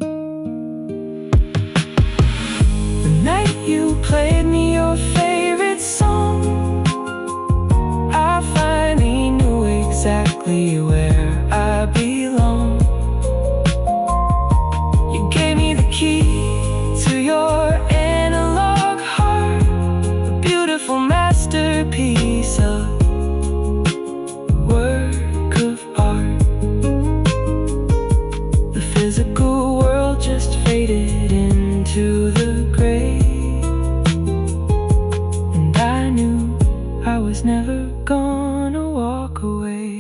The night you played me your favorite song, I finally knew exactly where I belong. You gave me the key to your analog heart, a beautiful masterpiece of work of art. The physical world just faded into the gray, and I knew I was never gonna walk away.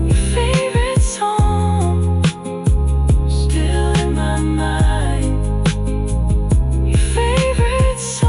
Your favorite song, still in my mind. Your favorite song.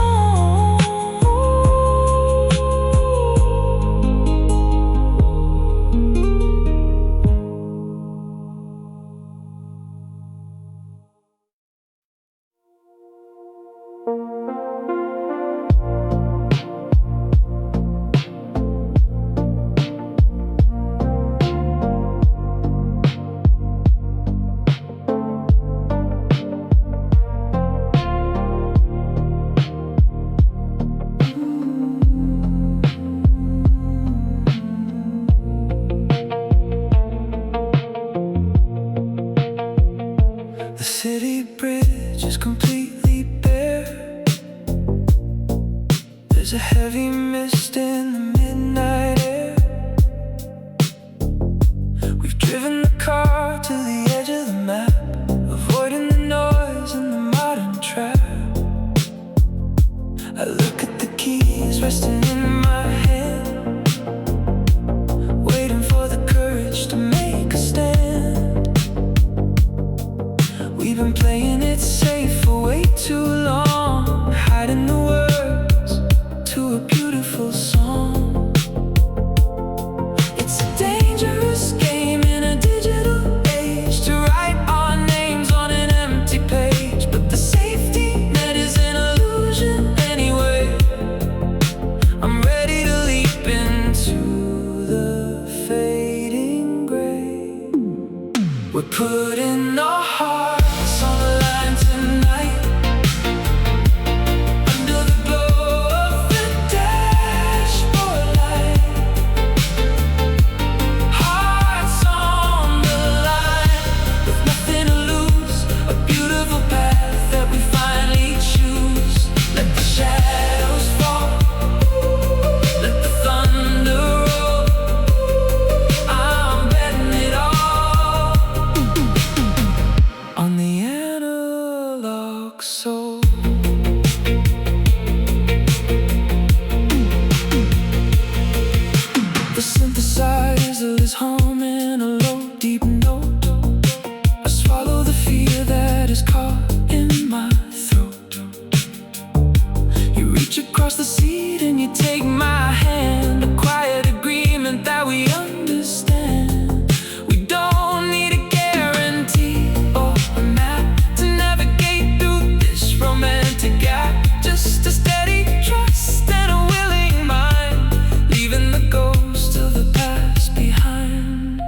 The city bridge is completely bare. There's a heavy mist in the midnight air. We've driven the car to the edge of the map, avoiding the noise and the modern trap. I look at the keys resting in my hand, waiting for the courage to make a stand. We've been playing it safe for way too long, hiding the words to a beautiful song. It's a dangerous game in a digital age to write our names on an empty page, but the safety net is an illusion anyway. I'm ready to leap into the fading gray. We're putting our hearts on the line tonight, under the glow of the dashboard light. Hearts on the line, with nothing to lose, a beautiful path that we finally choose. Let the shadows fall, let the thunder roll. I'm betting it all on the analog soul. The synthesizer is humming a low, deep note. I swallow the fear that is caught in my throat. You reach across the seat and you take my hand, a quiet agreement that we understand. We don't need a guarantee or a map to navigate through this romantic gap. Just a steady trust and a willing mind, leaving the ghost of the past behind.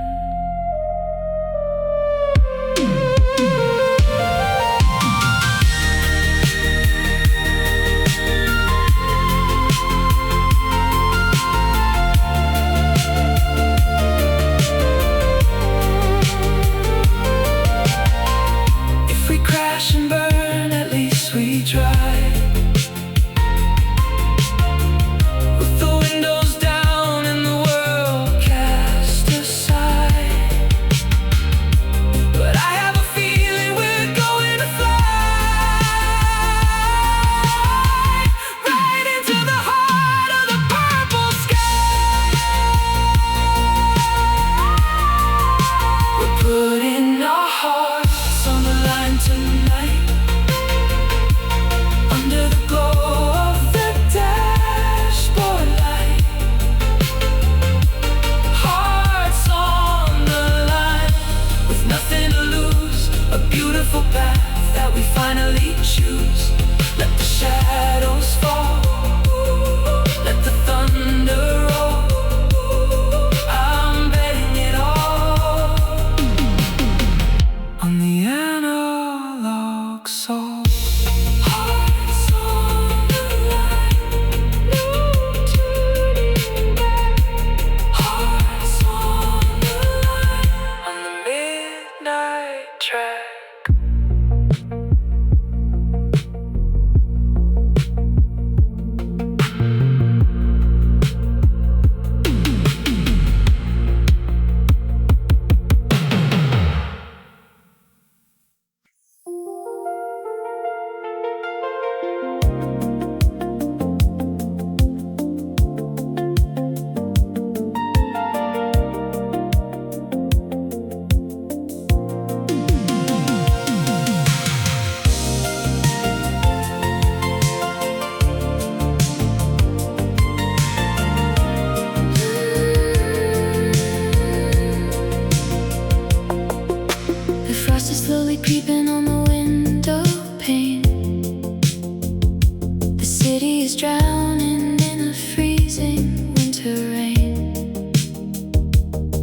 is drowning in a freezing winter rain.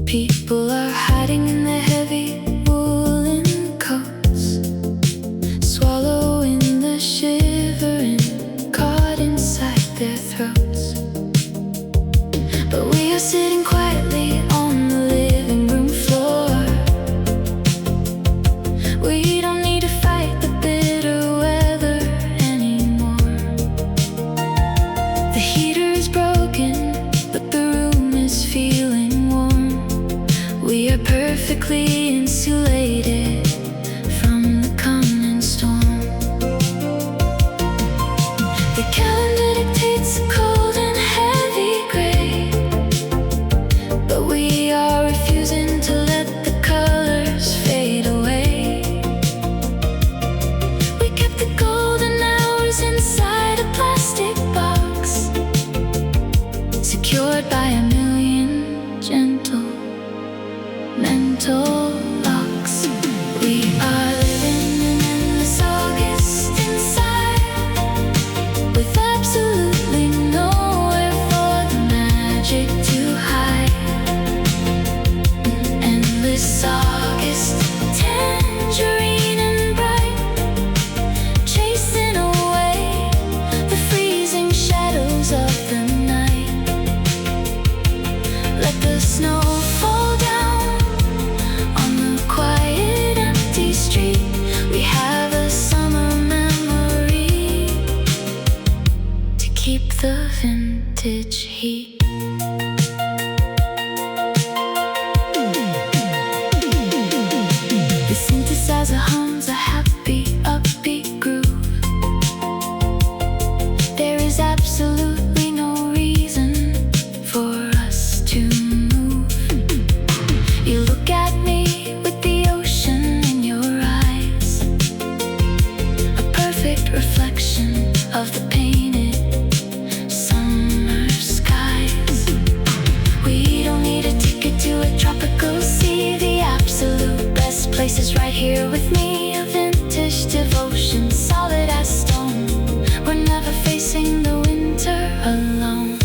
People are hiding in their heavy woolen coats, swallowing the shivering caught inside their throats. But we are sitting quietly on the living room floor. We don't need to fight the bitter weather anymore. The heater is broken, but the room is feeling warm. We are perfectly insulated from the coming storm. The calendar dictates a cold and heavy gray, but we are refusing to let the colors fade away. We kept the golden hours inside a plastic box, secured by a million gentle mental locks. We are living in endless August inside, with absolutely nowhere for the magic to hide. Endless August, tangerine and bright, chasing away the freezing shadows of the night. Let the snow fall down on the quiet, empty street. We have a summer memory to keep the vintage heat. The synthesizer hums a happy, upbeat groove. There is absolutely no reason for us to move. You look at me with the ocean in your eyes, a perfect reflection of the painted summer skies. We don't need a ticket to a tropical sea. The absolute best place is right here with me. A vintage devotion, solid as stone. We're never facing the winter alone.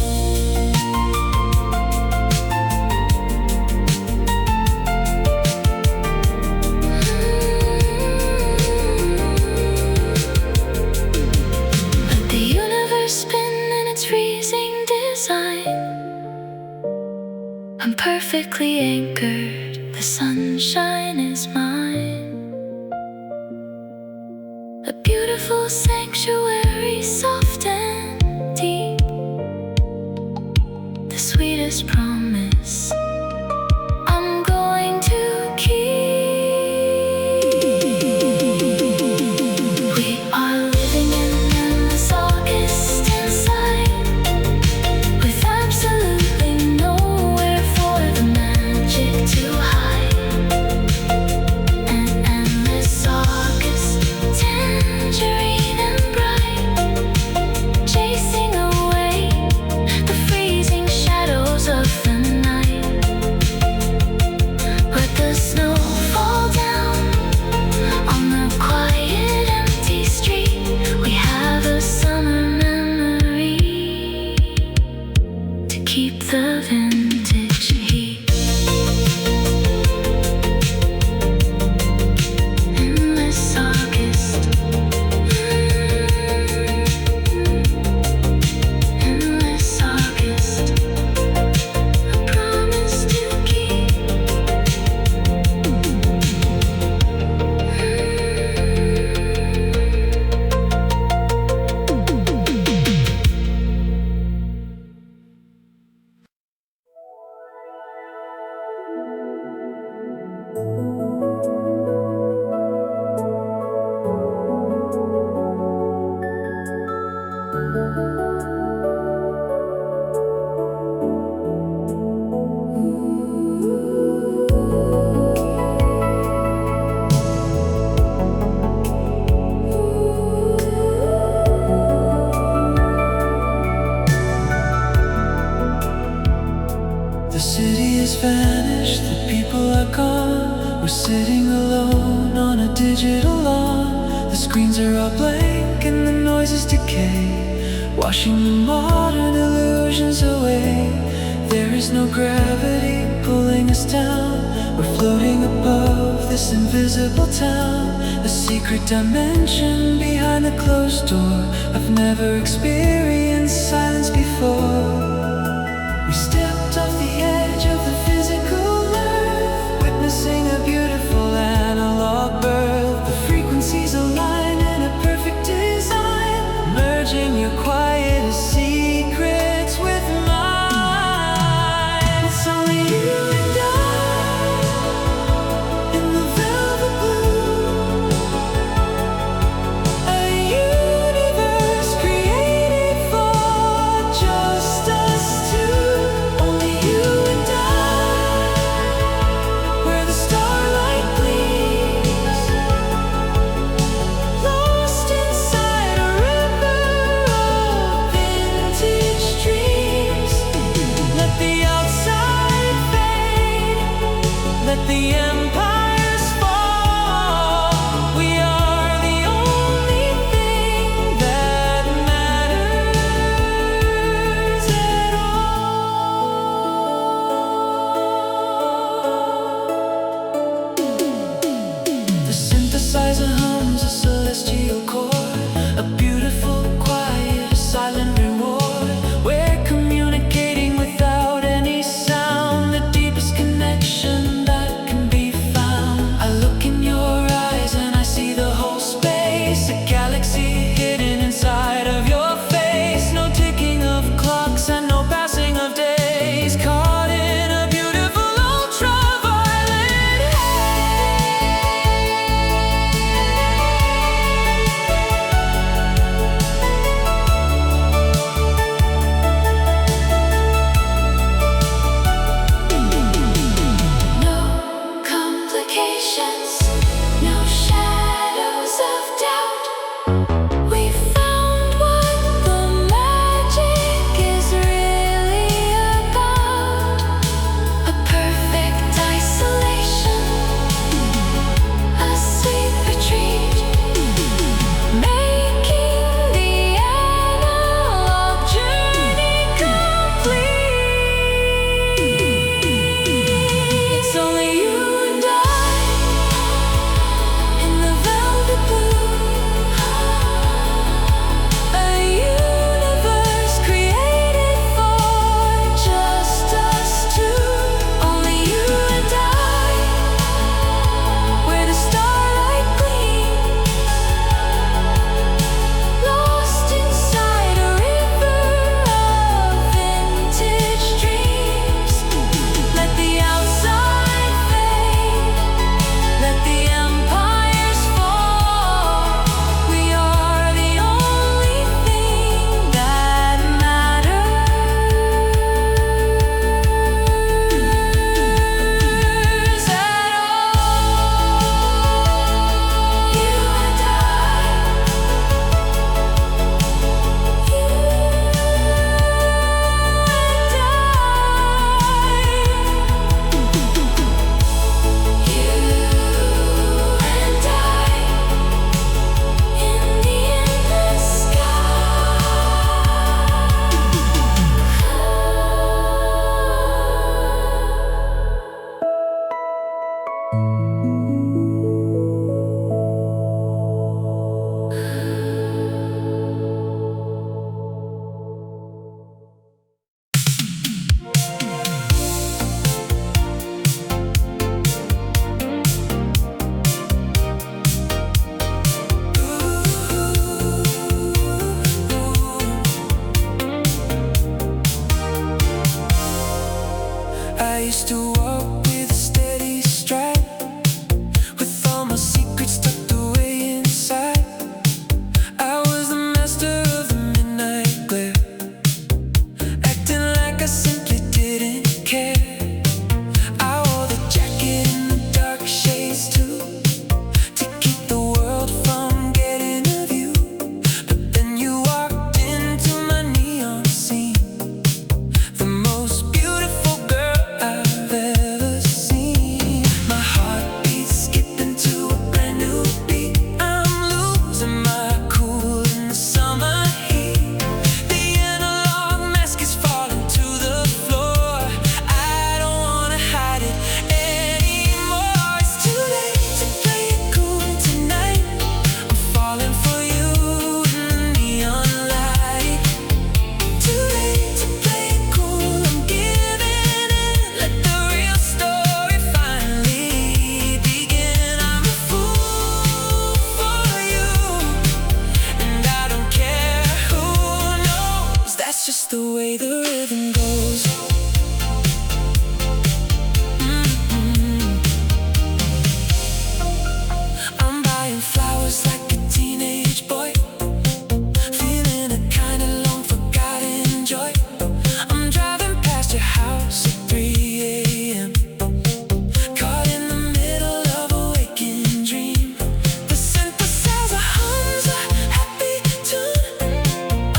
Let the universe spin in its freezing design. I'm perfectly anchored, the sunshine is mine. A beautiful sanctuary, soft and deep, the sweetest promise I'm going to keep. We are living in endless August inside, with absolutely nowhere for the magic to hide. An endless August, tangerine and bright, chasing away the freezing shadows of the night. Let the snow fall down on the quiet, empty street. We have a summer memory to keep the vintage heat. Endless August, endless August, a promise to keep.
The city has vanished, the people are gone. We're sitting alone on a digital lawn. The screens are all blank and the noises decay. washing the modern illusions away. There is no gravity pulling us down. We're floating above this invisible town, a secret dimension behind the closed door. I've never experienced silence before. We stepped off the edge of the physical earth, witnessing a beautiful analog birth. The frequencies align in a perfect design, merging your quietest secrets with mine. It's only you and I in the velvet blue, a universe created for just us two. Only you and I, where the starlight gleams, lost inside a river of vintage dreams. Let the outside fade, let the empires fall. We are the only thing that matters at all. The synthesizer hums a celestial chord, a beautiful, quiet, silent reward. We're communicating without any sound, the deepest connection that can be the way the rhythm goes. I'm buying flowers like a teenage boy, feeling a kind of long forgotten joy. I'm driving past your house at 3 a.m., caught in the middle of a waking dream. The synthesizer hums a happy tune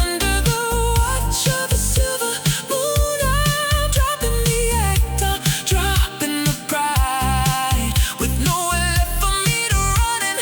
under the watch of a silver moon. I'm dropping the act, I'm dropping the pride, with nowhere left for me to run and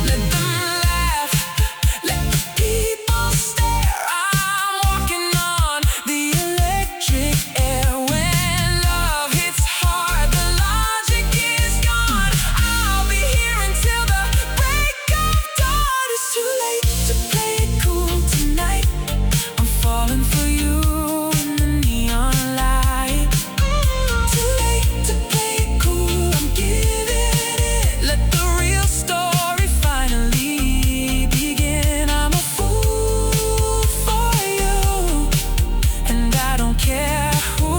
let them laugh, let the people stare. I'm walking on the electric air. When love hits hard, the logic is gone. I'll be here until the break of dawn. It's too late to play it cool tonight. I'm falling for you in the neon light. Too late to play it cool, I'm giving it. Let the real story finally begin. I'm a fool for you, and I don't care who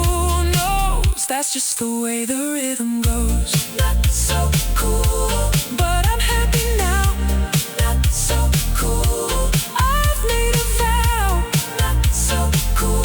knows. That's just the way the rhythm goes. Not so cool, but I'm happy now. Not so cool, I've made a vow. Not so cool.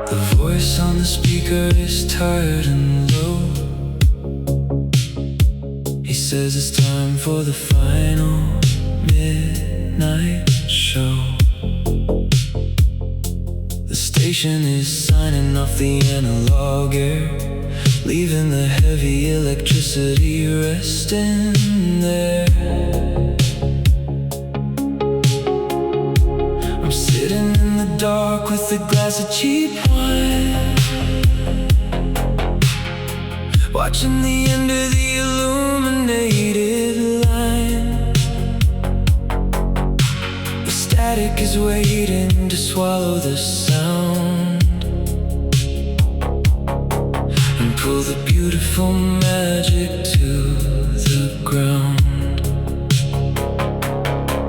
The voice on the speaker is tired and low. He says it's time for the final midnight show. The station is signing off the analog air, leaving the heavy electricity resting there. I'm sitting in the dark with a glass of cheap wine, watching the end of the illuminated line. The static is waiting to swallow the sound and pull the beautiful magic to the ground.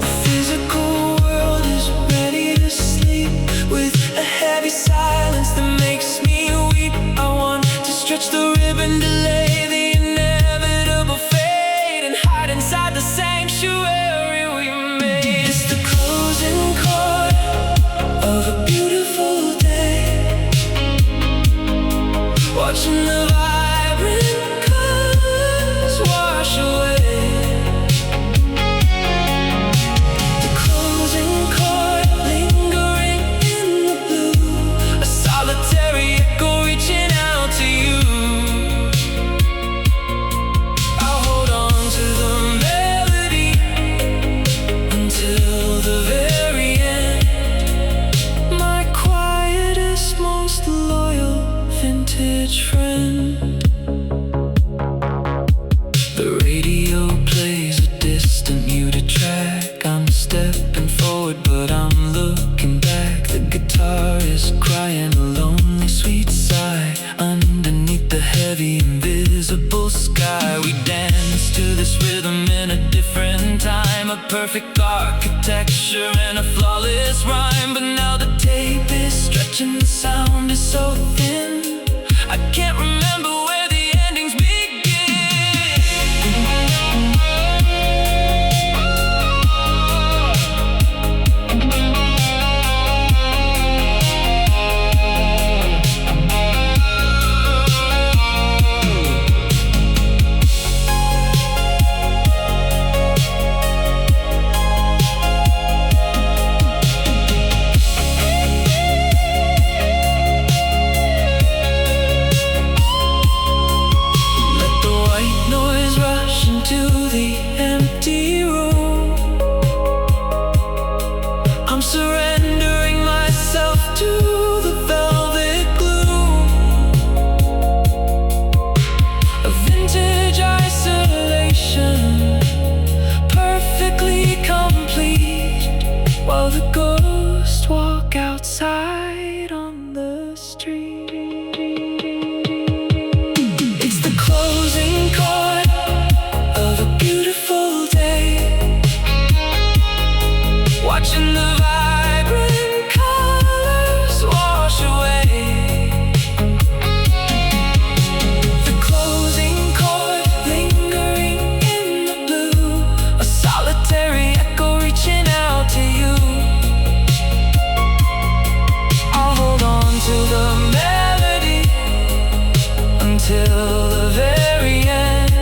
The physical world is ready to sleep, with a heavy silence that makes me weep. I want to stretch the ribbon, delay the inevitable fate, and hide inside the sanctuary we made. It's the closing chord of a beautiful day, watching the vibrant colors wash away. The closing chord lingering in the blue, a solitary echo reaching out to you. I'll hold on to the melody until the very end. My quietest, most loyal vintage friend. The radio plays a distant muted track. I'm stepping forward, but I'm looking back. The guitar is crying a lonely, sweet sigh underneath the heavy, invisible sky. We dance to this rhythm in a different time, a perfect architecture and a flawless rhyme. But now the tape is stretching, the sound is so thin, I can't remember where the endings begin. outside on the street. It's the closing chord of a beautiful day, watching the vibrant colors wash away. The closing chord lingering in the blue, a solitary echo reaching out to you. I'll hold on to the melody until the very end,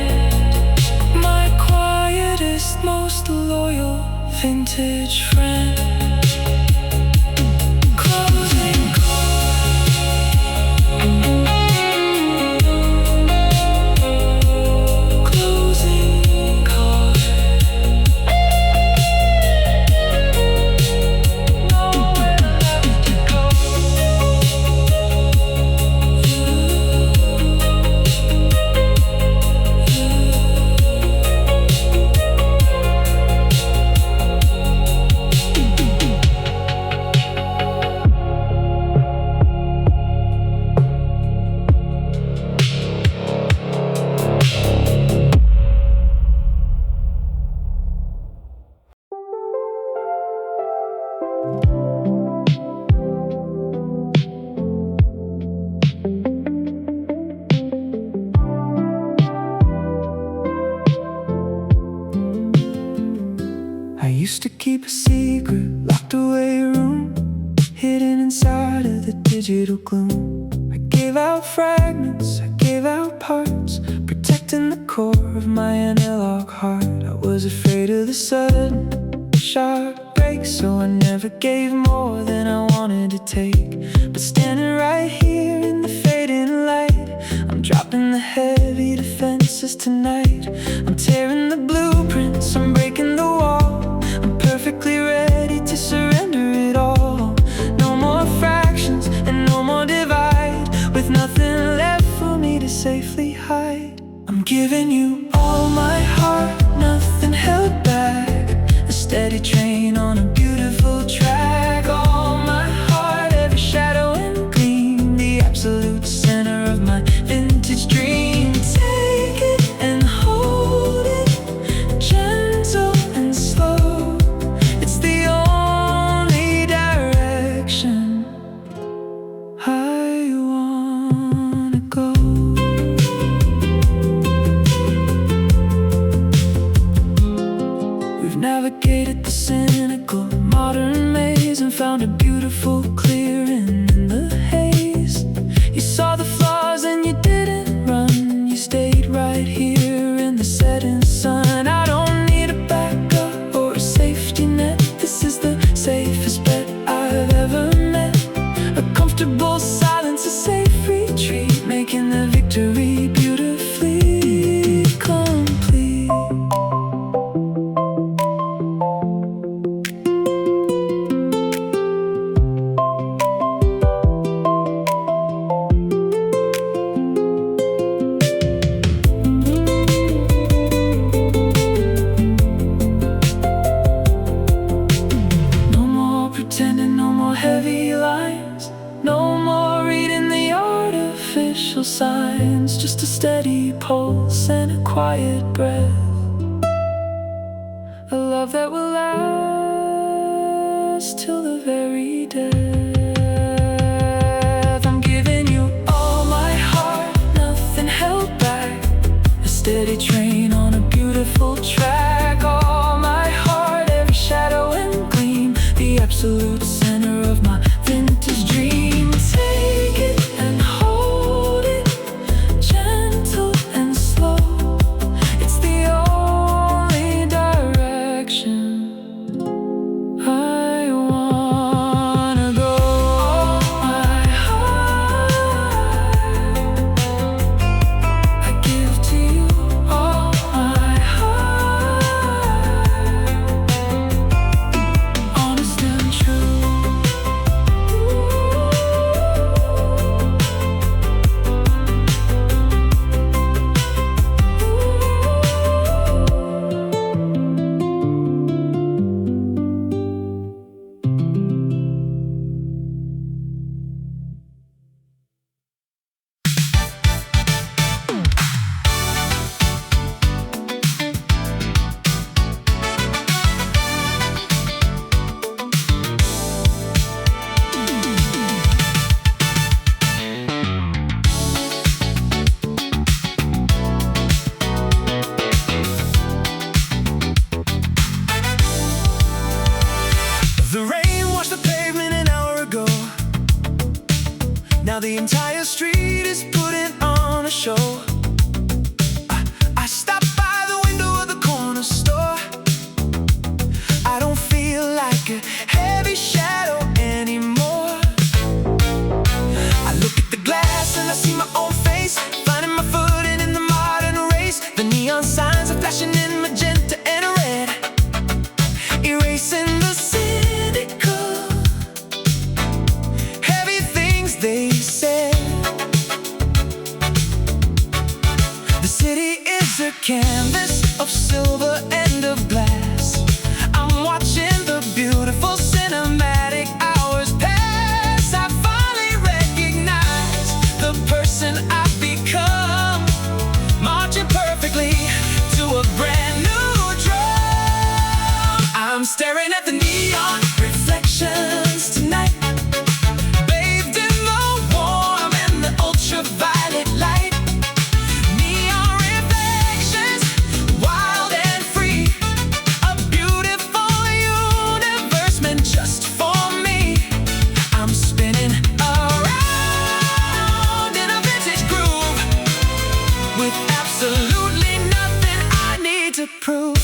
my quietest, most loyal vintage friend. Closing chord. Closing chord. Nowhere left to go. I used to keep a secret, locked away room, hidden inside of the digital gloom. I gave out fragments, I gave out parts, protecting the core of my analog heart. I was afraid of the sudden, sharp break, so I never gave more than I wanted to take. But standing right here in the fading light, I'm dropping the heavy defenses tonight. I'm tearing the blueprints, I'm breaking the wall. I'm perfectly ready to surrender it all. No more fractions and no more divide, with nothing left for me to safely hide. I'm giving you all my heart, nothing held back. A steady train on a beautiful track. All my heart, every shadow and gleam, the absolute center of my vintage dream. Take it and hold it, gentle and slow. It's the only direction I wanna go. We've navigated the cynical modern maze and found a beautiful clearing in the haze. You saw the flaws and you didn't run. You stayed right here in the setting sun. I don't need a backup or a safety net. This is the safest bet I've ever met. A comfortable silence, a safe retreat, making the victory beautifully complete. No more pretending, no more heavy lines, no more reading the artificial signs. Just a steady pulse and a quiet breath, a love that will last till the very death. I'm giving you all my heart, nothing held back. A steady train on a beautiful track. All my heart, every shadow and gleam, the absolute center of my vintage dream. Take it and hold it, gentle and slow. It's the only direction I wanna go. the entire street is putting on a show. I stop by the window of the corner store. I don't feel like a heavy shadow anymore. I look at the glass and I see my own face, finding my footing in the modern race. The neon signs are flashing in magenta and red, erasing the cynical, heavy things they said. The city is a canvas of silver and of glass. I'm watching the beautiful cinematic hours pass. I finally recognize the person I've become, marching perfectly to a brand new drum. I'm staring at the neon reflections tonight, bathed in the warm and the ultraviolet light. Neon reflections, wild and free, a beautiful universe meant just for me. I'm spinning around in a vintage groove, with absolutely nothing I need to prove.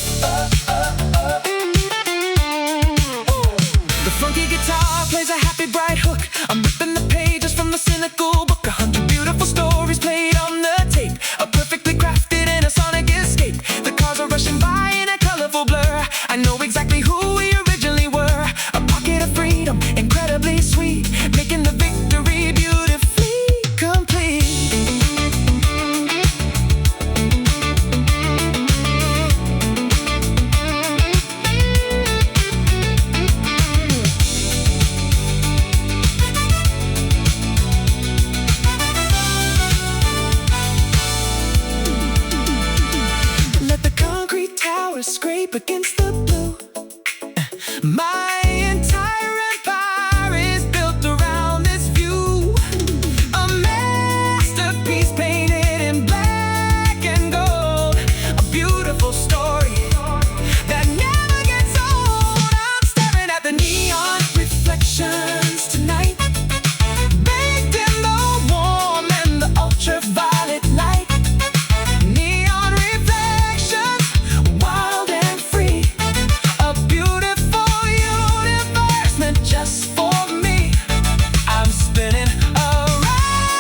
The funky guitar plays a happy bright hook. I'm ripping the pages from the cynical book. 100 beautiful stories played on the tape, a perfectly crafted and a sonic escape. The cars are rushing by in a colorful blur. I know exactly who we originally were, a pocket of freedom, incredibly sweet, making the victory beautifully complete. Let the concrete towers scrape against the blue. My entire empire is built around this view, a masterpiece painted in black and gold, a beautiful story that never gets old. I'm staring at the neon reflections tonight, baked in the warm and the ultraviolet light. Neon reflections, wild and free, a beautiful universe meant just for me. I'm spinning around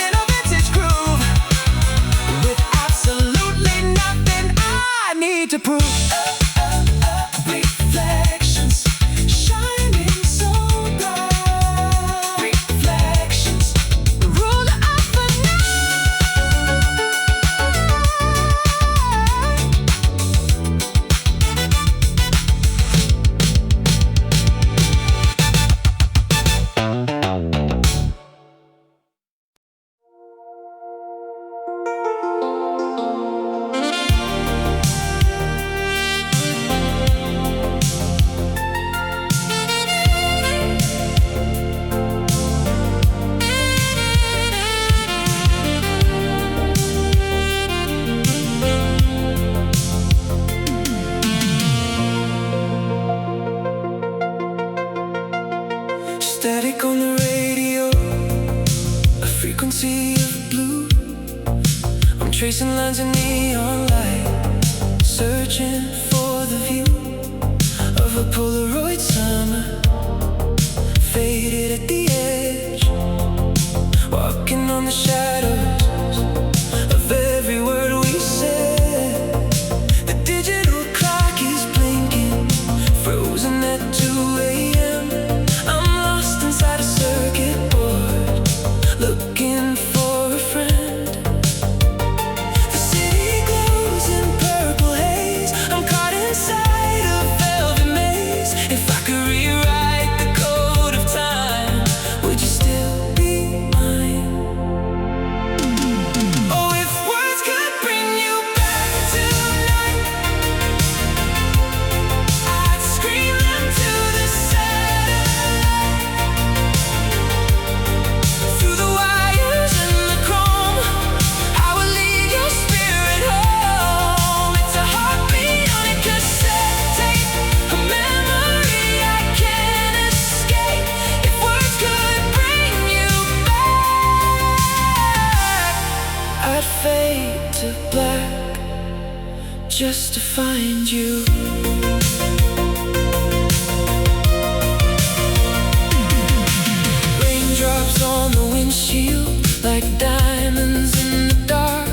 in a vintage groove, with absolutely nothing I need to prove. Reflections, shining so bright. Reflections, the ruler of the static on the radio, a frequency of blue. I'm tracing lines in neon light, searching for the view of a Polaroid summer, faded at the edge, walking on the shadows of every word we said. The digital clock is blinking, frozen at 2 a.m. I'm lost inside a circuit board, looking for a friend. The city glows in purple haze. I'm caught inside a velvet maze. If I could rewrite the code of time, would you still be mine? just to find you. Raindrops on the windshield, like diamonds in the dark.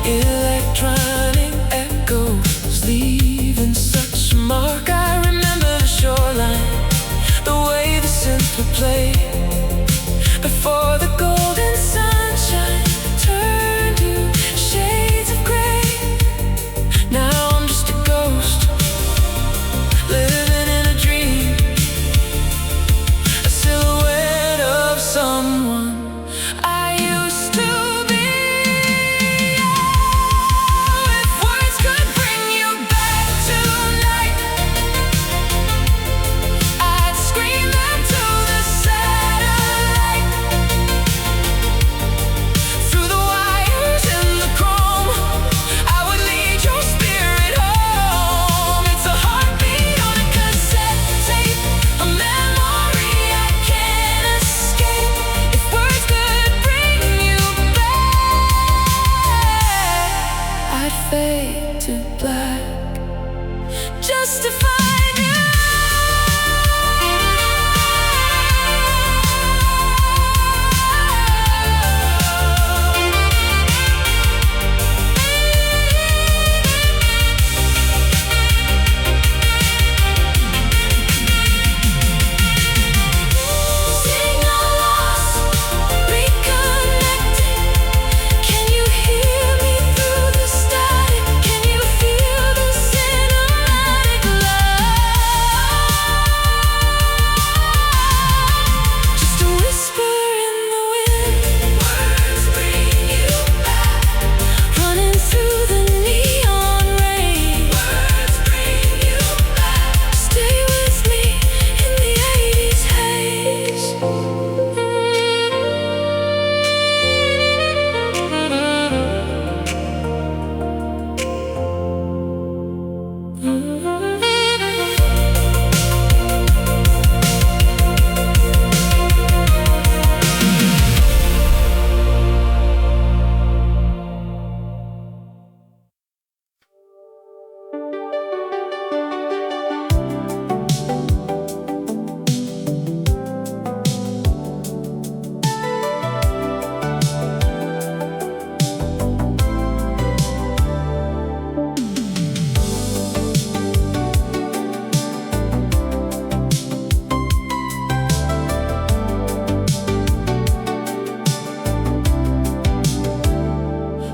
Electronic echoes, leaving such a mark. I remember the shoreline, the way the synth would play before the golden sunshine turned to shades of gray. Now I'm just a ghost, living in a dream, a silhouette of someone I used to be. Oh, if words could bring you back tonight, I'd scream them to the satellite. Through the wires and the chrome, I would lead your spirit home. It's a heartbeat on a cassette tape, a memory I can't escape. If words could bring you back, I'd fade to black just to find you. Sing our loss, reconnecting. Can you hear me through the static? Can you feel the cinematic love? Just a whisper in the wind. Words bring you back. Running through the neon rain. Words bring you back. Stay with me in the 80s haze.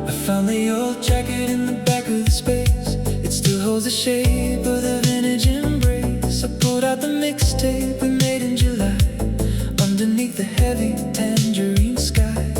I found the old jacket in the back of the space. It still holds the shape of the vintage embrace. I pulled out the mixtape we made in July, underneath the heavy tangerine sky.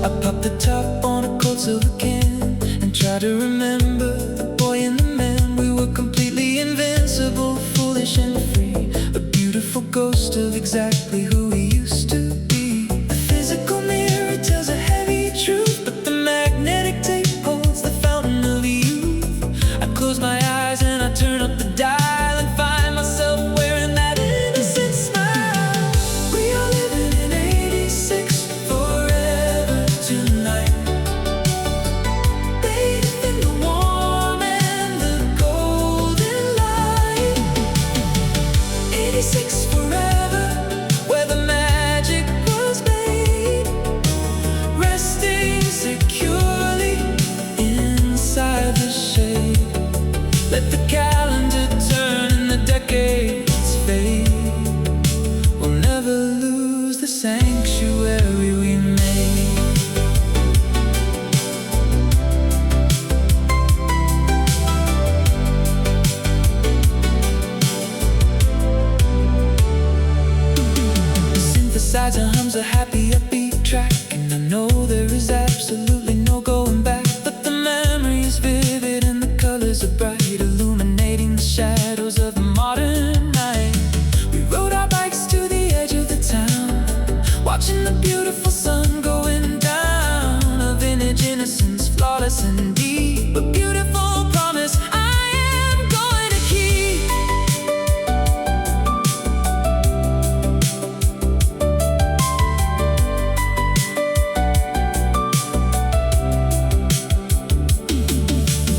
I popped the top on a cold silver can and tried to remember the boy and the man. We were completely invincible, foolish and free, a beautiful ghost of exactly who we used to be. The physical mirror tells a heavy truth, but the magnetic tape holds the fountain of youth. I close my eyes and I turn up the dial and find myself wearing that innocent smile. We are living in 86 forever tonight, bathed in the warm and the golden light. 86 forever, where the magic was made, resting securely inside the shade. Let the calendar turn and the decades fade. We'll never lose the sanctuary we made. The synthesizer hums a happy upbeat track, and I know there is absolutely no going back. But the memory is vivid and the colors are bright, illuminating the shadows of the modern night. We rode our bikes to the edge of the town, watching the beautiful sun going down. A vintage innocence, flawless and deep, a beautiful promise I am going to keep.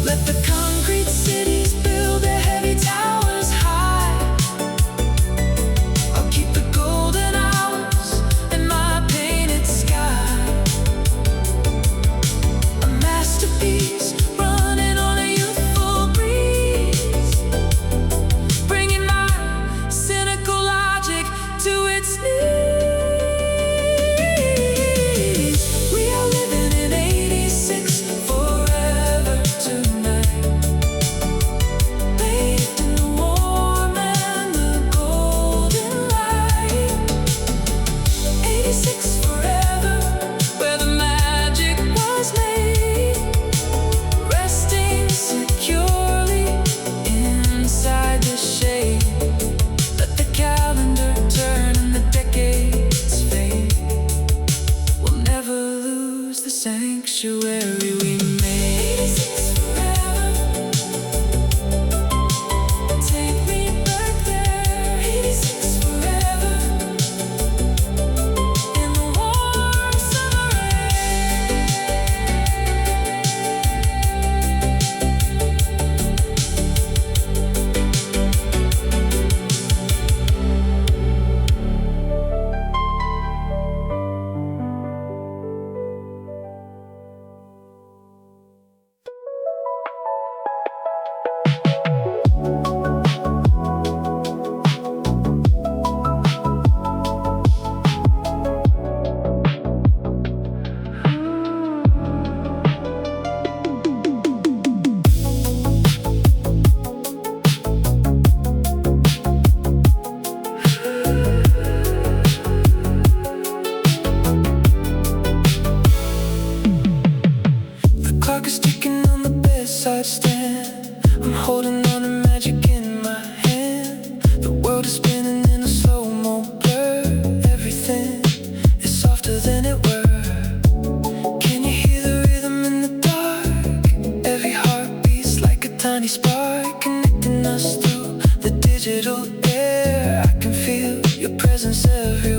Let the presence everywhere.